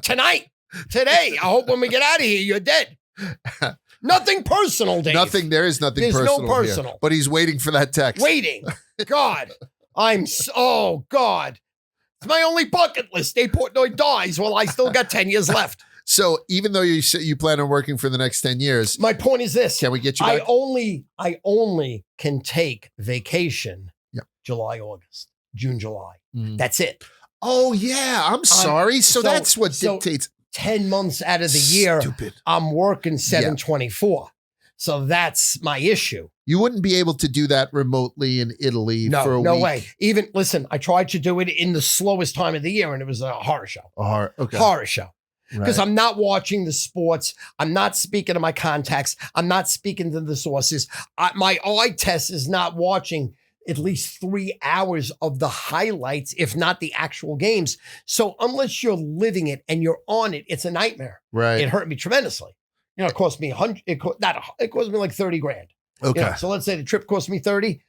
tonight, today. I hope when we get out of here, you're dead. Nothing personal, Dave. Nothing. There is nothing. There's personal. No personal. Here, but he's waiting for that text. Waiting. God, oh God. It's my only bucket list. Dave Portnoy dies while I still got 10 years left. So even though you plan on working for the next 10 years. My point is this. Can we get you back? I only can take vacation July, August, June, July. That's it. Oh, yeah. I'm sorry. So that's what dictates. 10 months out of the year, I'm working 724. So that's my issue. You wouldn't be able to do that remotely in Italy for a week. No way. Even, listen, I tried to do it in the slowest time of the year, and it was a horror show. Horror show. Because I'm not watching the sports. I'm not speaking to my contacts. I'm not speaking to the sources. My eye test is not watching at least 3 hours of the highlights, if not the actual games. So unless you're living it and you're on it, it's a nightmare. Right. It hurt me tremendously. It cost me it cost me like 30 grand. Okay. So let's say the trip cost me 30.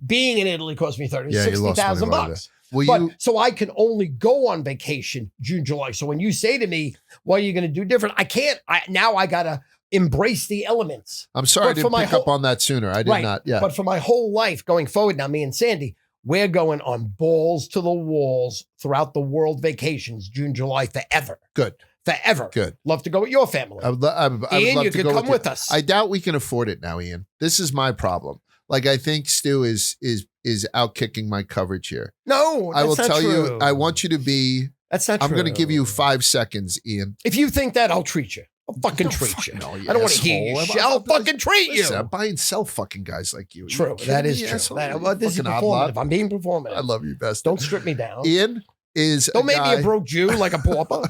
Being in Italy cost me 30, Yeah, $60,000. So I can only go on vacation June, July. So when you say to me, what are you going to do different? I can't. Now I got to embrace the elements. I'm sorry I didn't pick up on that sooner. I did not. Yeah. But for my whole life going forward now, me and Sandy, we're going on balls to the walls throughout the world vacations, June, July, forever. Good. Forever. Good. Love to go with your family. Ian, you could come with us. I doubt we can afford it now, Ian. This is my problem. Like, I think Stu is outkicking my coverage here. No, that's I will not tell true. you, I want you to be. That's not I'm true. going to give you 5 seconds, Ian. If you think that, I'll treat you. I'll fucking treat you. I don't want to hear you. I'll fucking treat you. I buy and sell fucking guys like you. True. That is true. This is performative. I'm being performative. I love you best. Don't strip me down. Ian is Don't make me a broke Jew like a pauper.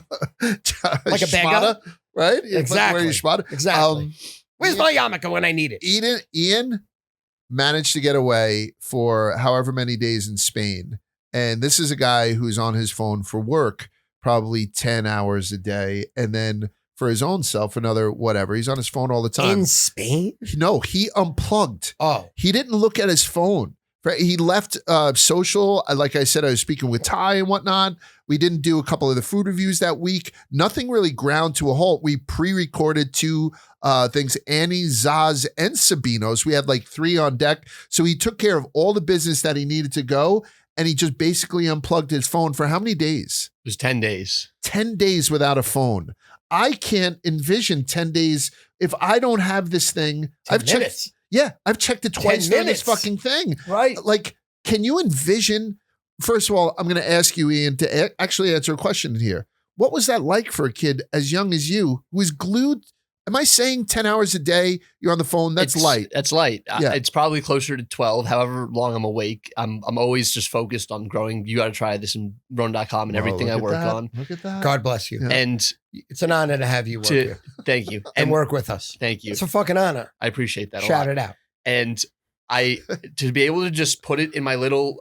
Like a beggar. Right? Exactly. Where you schmata. Exactly. Where's my yarmulke when I need it? Ian managed to get away for however many days in Spain. And this is a guy who's on his phone for work probably 10 hours a day. And then for his own self, another whatever. He's on his phone all the time. In Spain? No, he unplugged. Oh. He didn't look at his phone. He left social. Like I said, I was speaking with Ty and whatnot. We didn't do a couple of the food reviews that week. Nothing really ground to a halt. We pre-recorded 2 things, Annie, Zaz, and Sabino's. We had like 3 on deck. So he took care of all the business that he needed to go. And he just basically unplugged his phone for how many days? It was 10 days. 10 days without a phone. I can't envision 10 days if I don't have this thing. 10 minutes. I've checked it twice on this fucking thing. Right. Like, can you envision? First of all, I'm going to ask you, Ian, to actually answer a question here. What was that like for a kid as young as you who was glued? Am I saying 10 hours a day you're on the phone? That's light. That's light. Yeah. It's probably closer to 12, however long I'm awake. I'm always just focused on growing. You got to try this and Run.com and everything I work on. Look at that. God bless you. Yeah. And it's an honor to have you work here. Thank you. And work with us. Thank you. It's a fucking honor. I appreciate that a Shout lot. it out. And to be able to just put it in my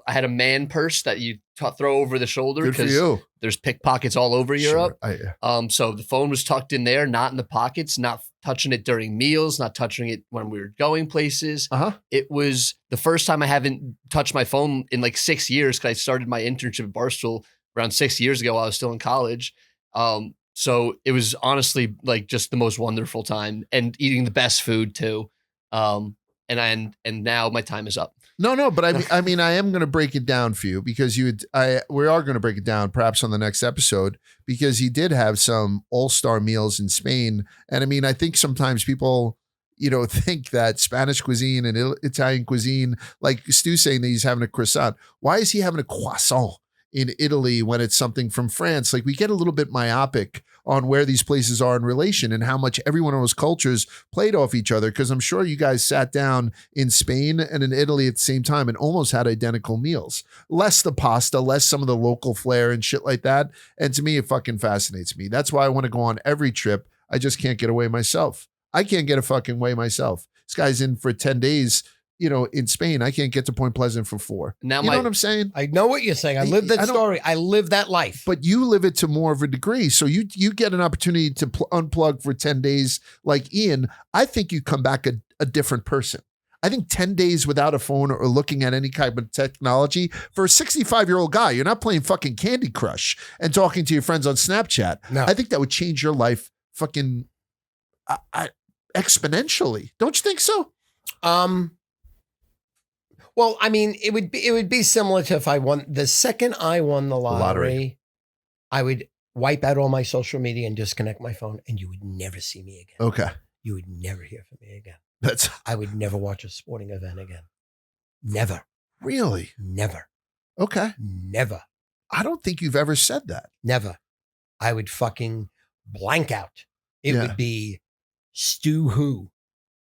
I had a man purse that you throw over the shoulder Good for because you. there's pickpockets all over Europe. Sure. So the phone was tucked in there, not in the pockets, not touching it during meals, not touching it when we were going places. It was the first time I haven't touched my phone in like 6 years because I started my internship at Barstool around 6 years ago while I was still in college. So it was honestly like just the most wonderful time and eating the best food too. And now my time is up. No, but I mean, I am going to break it down for you because we are going to break it down perhaps on the next episode because he did have some all-star meals in Spain. And I mean, I think sometimes people, think that Spanish cuisine and Italian cuisine, like Stu's saying that he's having a croissant. Why is he having a croissant in Italy when it's something from France? Like, we get a little bit myopic on where these places are in relation and how much every one of those cultures played off each other. Because I'm sure you guys sat down in Spain and in Italy at the same time and almost had identical meals. Less the pasta, less some of the local flair and shit like that. And to me, it fucking fascinates me. That's why I want to go on every trip. I just can't get away myself. I can't get a fucking way myself. This guy's in for 10 days. In Spain, I can't get to Point Pleasant for 4. Now, you know what I'm saying? I know what you're saying. I live that story. I live that life. But you live it to more of a degree. So you get an opportunity to unplug for 10 days like Ian. I think you come back a different person. I think 10 days without a phone or looking at any kind of technology for a 65-year-old guy, you're not playing fucking Candy Crush and talking to your friends on Snapchat. No. I think that would change your life fucking exponentially. Don't you think so? Well, I mean, it would be similar to if I won the second I won the lottery, I would wipe out all my social media and disconnect my phone, and you would never see me again. Okay. You would never hear from me again. That's. I would never watch a sporting event again. Never. Really? Never. Okay. Never. I don't think you've ever said that. Never. I would fucking blank out. It would be Stu Who.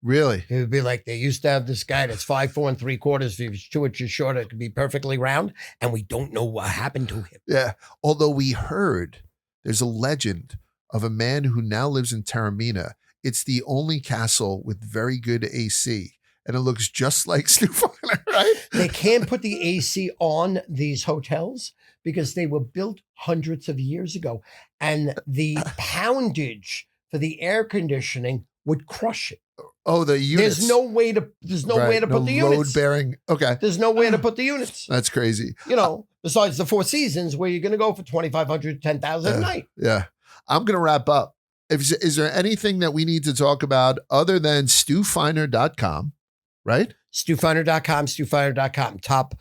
Really? It would be like they used to have this guy that's 5'4 3/4. If he was 2 inches shorter, it could be perfectly round. And we don't know what happened to him. Yeah. Although we heard there's a legend of a man who now lives in Taormina. It's the only castle with very good AC. and it looks just like Stu Feiner, right? They can't put the AC on these hotels because they were built hundreds of years ago, and the poundage for the air conditioning would crush it. Oh, the units. There's no way to put the units. Load bearing. Okay. There's no way to put the units. That's crazy. Besides the Four Seasons where you're going to go for $2,500, $10,000 a night. Yeah. I'm going to wrap up. Is there anything that we need to talk about other than StuFeiner.com, right? StuFeiner.com, top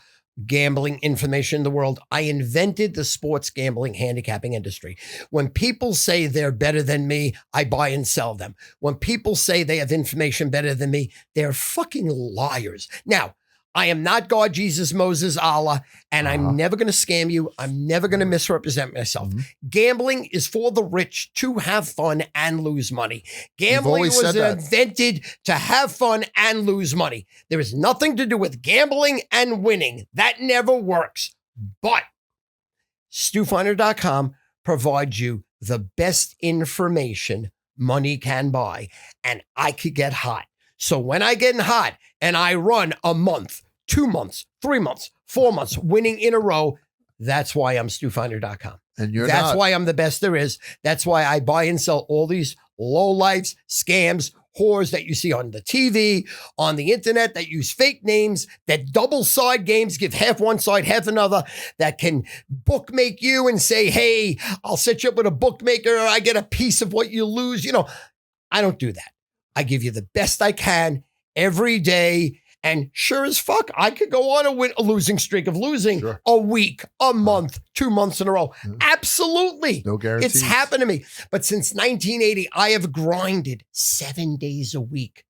gambling information in the world. I invented the sports gambling handicapping industry. When people say they're better than me, I buy and sell them. When people say they have information better than me, they're fucking liars. Now, I am not God, Jesus, Moses, Allah, and I'm never going to scam you. I'm never going to misrepresent myself. Gambling is for the rich to have fun and lose money. Gambling was invented to have fun and lose money. There is nothing to do with gambling and winning. That never works. But StuFeiner.com provides you the best information money can buy, and I could get hot. So when I get hot and I run a month, 2 months, 3 months, 4 months, winning in a row, that's why I'm StuFeiner.com. And that's why I'm the best there is. That's why I buy and sell all these lowlifes, scams, whores that you see on the TV, on the internet, that use fake names, that double side games, give half one side, half another, that can bookmake you and say, hey, I'll set you up with a bookmaker. I get a piece of what you lose. I don't do that. I give you the best I can every day. And sure as fuck, I could go on a losing streak of losing a week, a month, 2 months in a row. Absolutely. No guarantees. It's happened to me. But since 1980, I have grinded 7 days a week,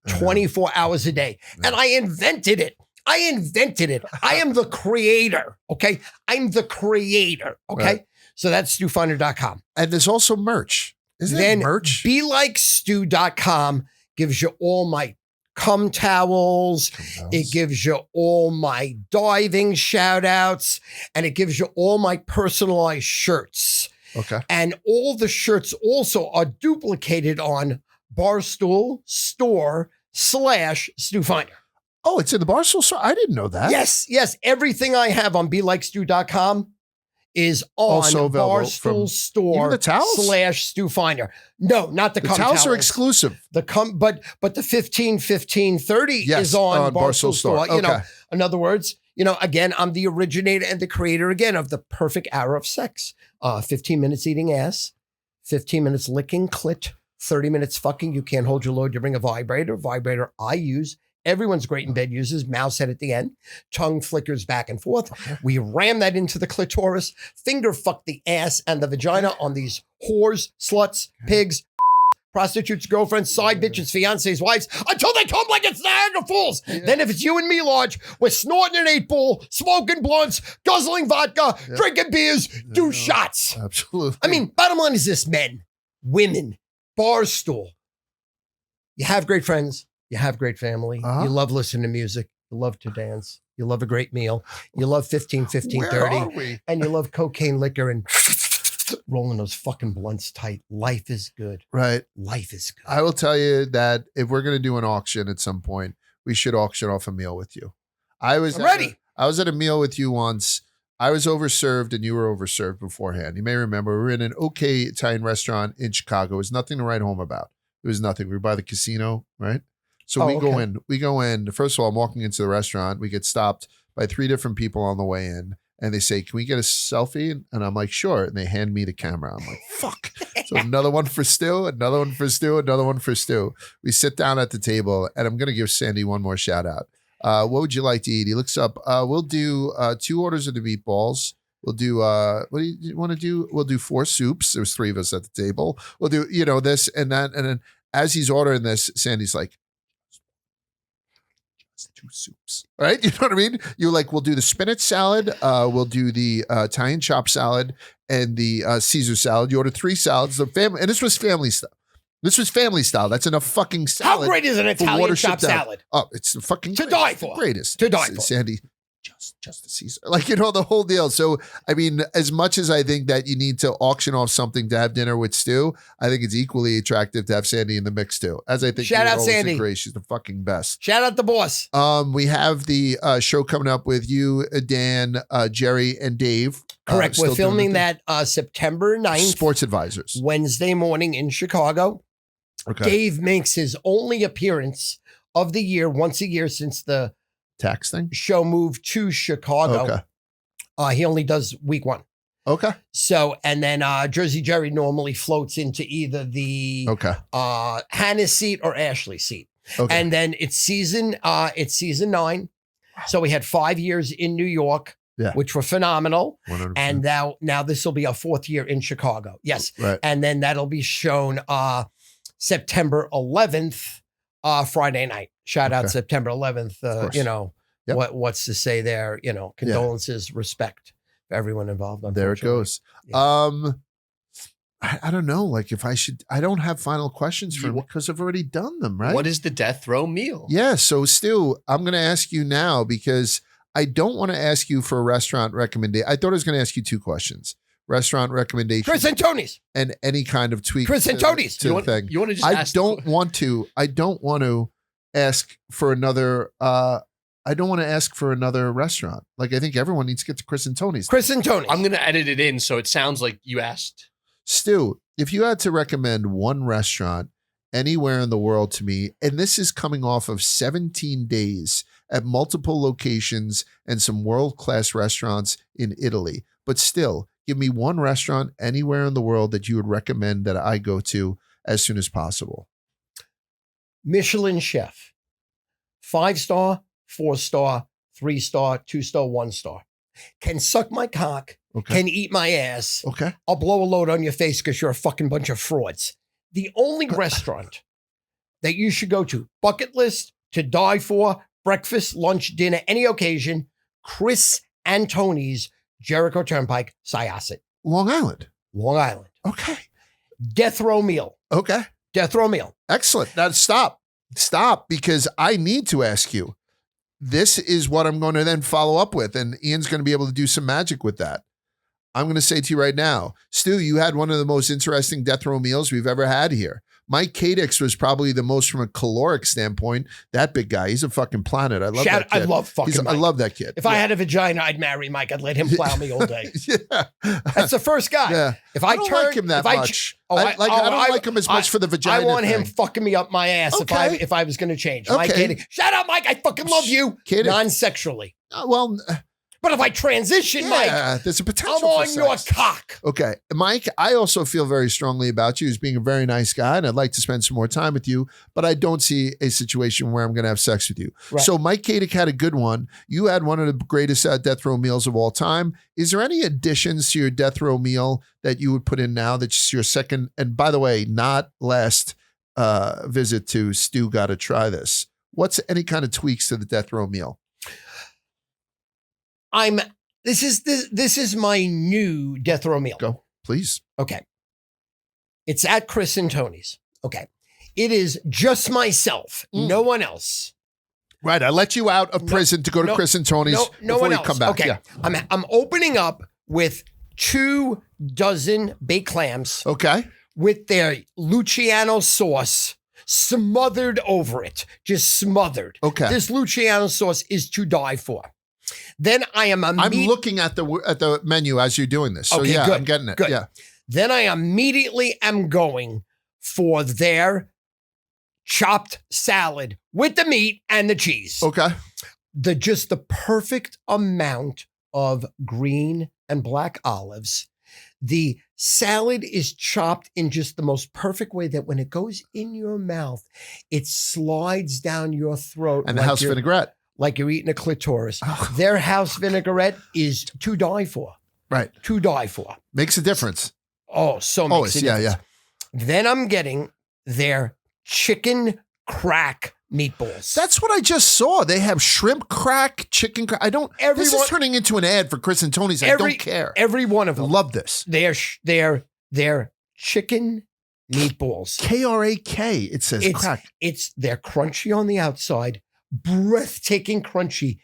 24 hours a day. And I invented it. I am the creator. Okay. I'm the creator. Okay. Right. So that's StuFeiner.com. And there's also merch. Isn't it merch? BeLikeStu.com gives you all my cum towels. It gives you all my diving shout outs, and it gives you all my personalized shirts. Okay. And all the shirts also are duplicated on Barstool Store /StuFeiner. Oh, it's in the Barstool Store? I didn't know that. Yes. Everything I have on BeLikeStu.com is on Barstool Store /StuFeiner. No, not the cum towels. The towels are exclusive. But the 15/15/30 is on Barstool Store. Okay. In other words, again, I'm the originator and the creator again of the perfect hour of sex. 15 minutes eating ass, 15 minutes licking clit, 30 minutes fucking. You can't hold your load. You bring a vibrator. Vibrator I use. Everyone's great in bed uses mouse head at the end, tongue flickers back and forth. Okay. We ram that into the clitoris, finger fuck the ass and the vagina on these whores, sluts, pigs, prostitutes, girlfriends, side bitches, fiancés, wives, until they come like it's Niagara Falls. Yeah. Then if it's you and me, Large, we're snorting an 8-ball, smoking blunts, guzzling vodka, drinking beers, do shots. Absolutely. I mean, bottom line is this, men, women, Barstool. You have great friends. You have great family. You love listening to music. You love to dance. You love a great meal. You love 15/15/30. And you love cocaine, liquor, and rolling those fucking blunts tight. Life is good. Right. Life is good. I will tell you that if we're going to do an auction at some point, we should auction off a meal with you. I was ready. I was at a meal with you once. I was overserved and you were overserved beforehand. You may remember we were in an okay Italian restaurant in Chicago. It was nothing to write home about. It was nothing. We were by the casino, right? So we go in. First of all, I'm walking into the restaurant. We get stopped by 3 different people on the way in. And they say, can we get a selfie? And I'm like, sure. And they hand me the camera. I'm like, fuck. So another one for Stu, another one for Stu, another one for Stu. We sit down at the table and I'm going to give Sandy one more shout out. What would you like to eat? He looks up. We'll do 2 orders of the meatballs. We'll do, what do you want to do? We'll do 4 soups. There was 3 of us at the table. We'll do, this and that. And then as he's ordering this, Sandy's like, 2 soups, right? You know what I mean? You're like, we'll do the spinach salad, we'll do the Italian chop salad, and the Caesar salad. You order 3 salads. The family, and this was family stuff. This was family style. That's enough fucking salad. How great is an Italian chop salad? Oh, it's the fucking to die for. Greatest To die for. Sandy, just a Caesar. Like, you know, the whole deal. So, I mean, as much as I think that you need to auction off something to have dinner with Stu, I think it's equally attractive to have Sandy in the mix too. As I think shout out Sandy. Agree. She's the fucking best. Shout out the boss. We have the show coming up with you, Dan, Jerry, and Dave. Correct. We're filming that September 9th. Sports Advisors. Wednesday morning in Chicago. Okay. Dave makes his only appearance of the year, once a year since the tax thing show moved to Chicago. Okay. He only does week 1. Okay. So, and then Jersey Jerry normally floats into either the Hannah's seat or Ashley's seat. Okay. And then it's season 9. So we had 5 years in New York, which were phenomenal. 100%. And now this will be our 4th year in Chicago. Yes. Right. And then that'll be shown September 11th, Friday night. Shout out September 11th. You know, what's to say there, you know, condolences, respect for everyone involved. There it goes. Yeah. I don't know. Like I don't have final questions for him because I've already done them, right? What is the death row meal? Yeah. So Stu, I'm going to ask you now because I don't want to ask you for a restaurant recommendation. I thought I was going to ask you 2 questions. Restaurant recommendation. Chris and Tony's. And any kind of tweak. Chris and Tony's. To the thing. You want to just I don't want to ask for another I don't want to ask for another restaurant. Like, I think everyone needs to get to Chris and Tony's. Chris and Tony's. I'm going to edit it in so it sounds like you asked. Stu, if you had to recommend one restaurant anywhere in the world to me, and this is coming off of 17 days at multiple locations and some world-class restaurants in Italy, but still, give me one restaurant anywhere in the world that you would recommend that I go to as soon as possible. Michelin chef. 5-star, 4-star, 3-star, 2-star, 1-star. Can suck my cock. Okay. Can eat my ass. Okay. I'll blow a load on your face because you're a fucking bunch of frauds. The only restaurant that you should go to, bucket list, to die for, breakfast, lunch, dinner, any occasion, Chris and Tony's, Jericho Turnpike, Syosset. Long Island. Long Island. Okay. Death row meal. Okay. Death row meal. Excellent. Now stop, because I need to ask you. This is what I'm going to then follow up with, and Ian's going to be able to do some magic with that. I'm going to say to you right now, Stu, you had one of the most interesting death row meals we've ever had here. Mike Kadix was probably the most from a caloric standpoint. That big guy, he's a fucking planet. I love that kid. I love fucking Mike. I love that kid. If I had a vagina, I'd marry Mike. I'd let him plow me all day. Yeah. That's the first guy. Yeah. If I don't like him that much. I don't like him as much for the vagina I want thing. him fucking me up my ass if I was going to change. Mike Kadix. Shout out, Mike. I fucking love you. Kadix. Non-sexually. But if I transition, Mike, there's a potential I'm on for your sex. cock. Okay. Mike, I also feel very strongly about you as being a very nice guy, and I'd like to spend some more time with you, but I don't see a situation where I'm going to have sex with you. Right. So Mike Kadick had a good one. You had one of the greatest death row meals of all time. Is there any additions to your death row meal that you would put in now that's your second? And by the way, not last visit to Stu, gotta try this. What's any kind of tweaks to the death row meal? This is my new death row meal. Go, please. Okay. It's at Chris and Tony's. Okay. It is just myself, no one else. Right. I let you out of prison to go to Chris and Tony's before you come back. Okay. Yeah. I'm opening up with 2 dozen baked clams. Okay. With their Luciano sauce smothered over it. Just smothered. Okay. This Luciano sauce is to die for. Then I'm looking at the menu as you're doing this. So yeah, good. I'm getting it. Good. Yeah. Then I immediately am going for their chopped salad with the meat and the cheese. Okay. Just the perfect amount of green and black olives. The salad is chopped in just the most perfect way that when it goes in your mouth, it slides down your throat. And the house vinaigrette. Like you're eating a clitoris. Oh. Their house vinaigrette is to die for. Right. To die for. Makes a difference. Oh, so makes a difference. Yeah. Then I'm getting their chicken crack meatballs. That's what I just saw. They have shrimp crack, chicken crack. This is turning into an ad for Chris and Tony's. I don't care. Every one of them. I love this. They're chicken meatballs. K-R-A-K. It says crack. They're crunchy on the outside, breathtaking crunchy,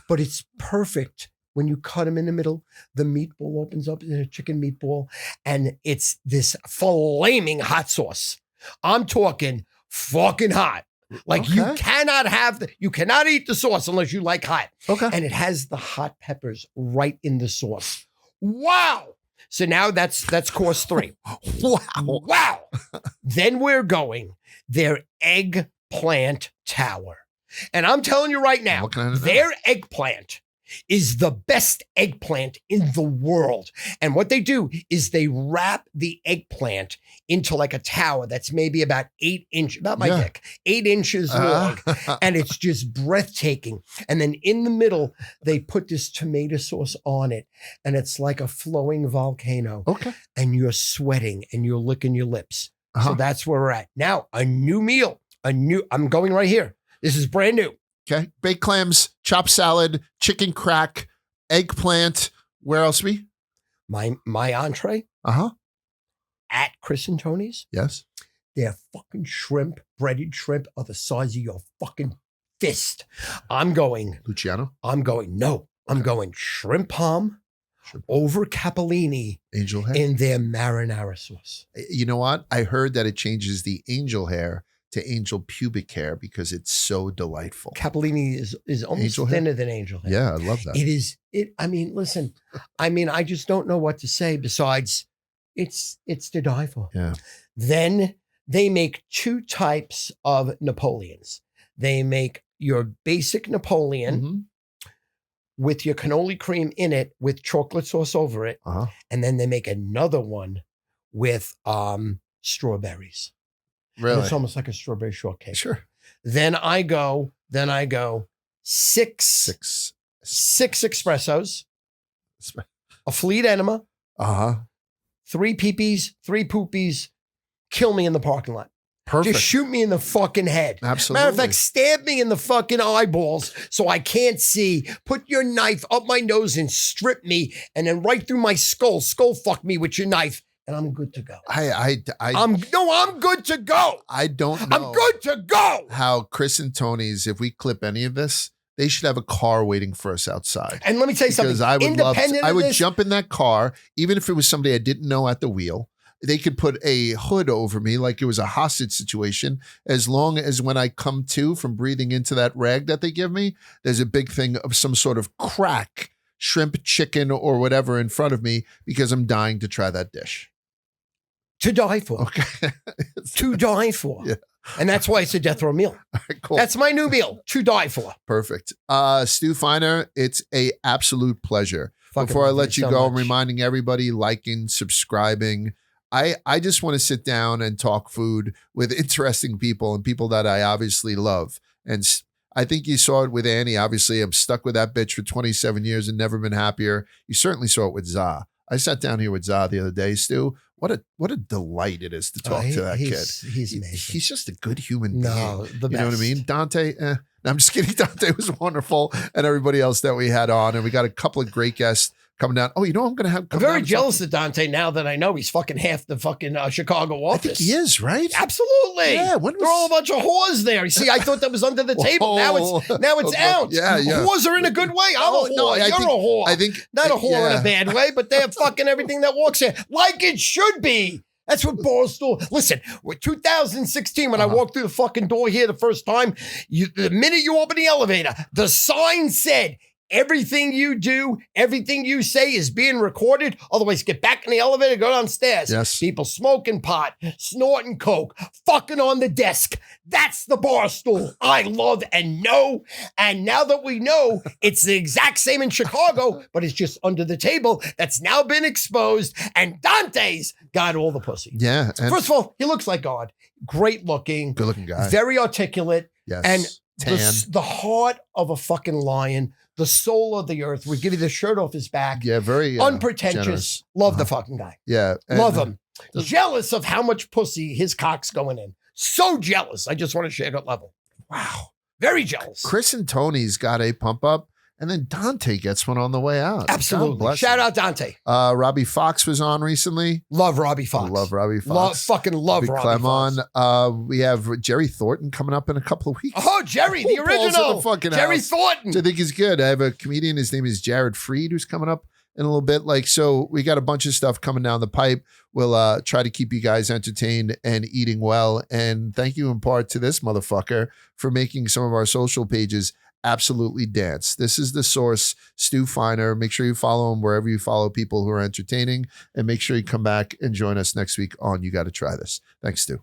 but it's perfect. When you cut them in the middle, the meatball opens up in a chicken meatball, and it's this flaming hot sauce. I'm talking fucking hot. Like you cannot eat the sauce unless you like hot. Okay. And it has the hot peppers right in the sauce. Wow. So now that's course 3. Wow. Then we're going their eggplant tower. And I'm telling you right now, their eggplant is the best eggplant in the world. And what they do is they wrap the eggplant into like a tower that's maybe about 8 inches, about my dick, 8 inches long. And it's just breathtaking. And then in the middle, they put this tomato sauce on it. And it's like a flowing volcano. Okay. And you're sweating and you're licking your lips. So that's where we're at. Now, a new meal, I'm going right here. This is brand new. Okay. Baked clams, chopped salad, chicken crack, eggplant. Where else we? My entree. At Chris and Tony's. Yes. Their fucking shrimp, breaded shrimp, are the size of your fucking fist. I'm going. Luciano? I'm going shrimp palm over capellini. Angel hair? In their marinara sauce. You know what? I heard that it changes the angel hair to angel pubic hair because it's so delightful. Capellini is almost Angel thinner hair? than angel hair. Yeah, I love that. It is. I mean, listen. I mean, I just don't know what to say besides it's to die for. Yeah. Then they make 2 types of Napoleons. They make your basic Napoleon with your cannoli cream in it with chocolate sauce over it. And then they make another one with strawberries. Really? And it's almost like a strawberry shortcake. Sure. Then I go 6 espressos, a fleet enema, 3 peepees, 3 poopies, kill me in the parking lot. Perfect. Just shoot me in the fucking head. Absolutely. Matter of fact, stab me in the fucking eyeballs so I can't see. Put your knife up my nose and strip me, and then right through my skull fuck me with your knife. And I'm good to go. I'm good to go. I don't know. I'm good to go. How Chris and Tony's, if we clip any of this, they should have a car waiting for us outside. And let me tell you something. Because I would jump in that car, even if it was somebody I didn't know at the wheel. They could put a hood over me like it was a hostage situation. As long as when I come to from breathing into that rag that they give me, there's a big thing of some sort of crack, shrimp, chicken, or whatever in front of me because I'm dying to try that dish. To die for. Okay. To die for. Yeah. And that's why it's a death row meal. Cool. That's my new meal. To die for. Perfect. Stu Feiner, it's a absolute pleasure. Before I let you so go, much. I'm reminding everybody, liking, subscribing. I just want to sit down and talk food with interesting people and people that I obviously love. And I think you saw it with Annie. Obviously, I'm stuck with that bitch for 27 years and never been happier. You certainly saw it with Za. I sat down here with Za the other day, Stu. What a delight it is to talk to that kid. He's amazing. He's just a good human being. No, the best. You know what I mean? Dante, No, I'm just kidding. Dante was wonderful, and everybody else that we had on. And we got a couple of great guests coming down. Oh, you know, I'm going to have. I'm very jealous of Dante now that I know he's fucking half the fucking Chicago office. I think he is, right? Absolutely. Yeah. They're all a bunch of whores there. You see, I thought that was under the table. Now it's out. Yeah. Whores are in a good way. I'm a whore. No, You're a whore. I think not a whore in a bad way, but they're fucking everything that walks in like it should be. That's what Barstool. Listen, with 2016, when I walked through the fucking door here the first time, the minute you open the elevator, the sign said, everything you do, everything you say is being recorded. Otherwise, get back in the elevator, go downstairs. Yes. People smoking pot, snorting coke, fucking on the desk. That's the Barstool I love and know. And now that we know, it's the exact same in Chicago, but it's just under the table. That's now been exposed. And Dante's got all the pussy. Yeah. First of all, he looks like God. Great looking. Good looking guy. Very articulate. Yes. And tan. the heart of a fucking lion, the soul of the earth. We give you the shirt off his back. Yeah, very unpretentious. Generous. Love the fucking guy. Yeah. Love him. Jealous of how much pussy his cock's going in. So jealous. I just want to share that level. Wow. Very jealous. Chris and Tony's got a pump up. And then Dante gets one on the way out. Absolutely. Shout out Dante. Robbie Fox was on recently. Love Robbie Fox. Love Robbie Fox. Fucking love Robbie Fox. We have Jerry Thornton coming up in a couple of weeks. Oh, Jerry, the original. Jerry Thornton. Which I think is good. I have a comedian. His name is Jared Freed, who's coming up in a little bit. So we got a bunch of stuff coming down the pipe. We'll try to keep you guys entertained and eating well. And thank you in part to this motherfucker for making some of our social pages absolutely dance. This is the source, Stu Feiner. Make sure you follow him wherever you follow people who are entertaining, and make sure you come back and join us next week on You Gotta Try This. Thanks, Stu.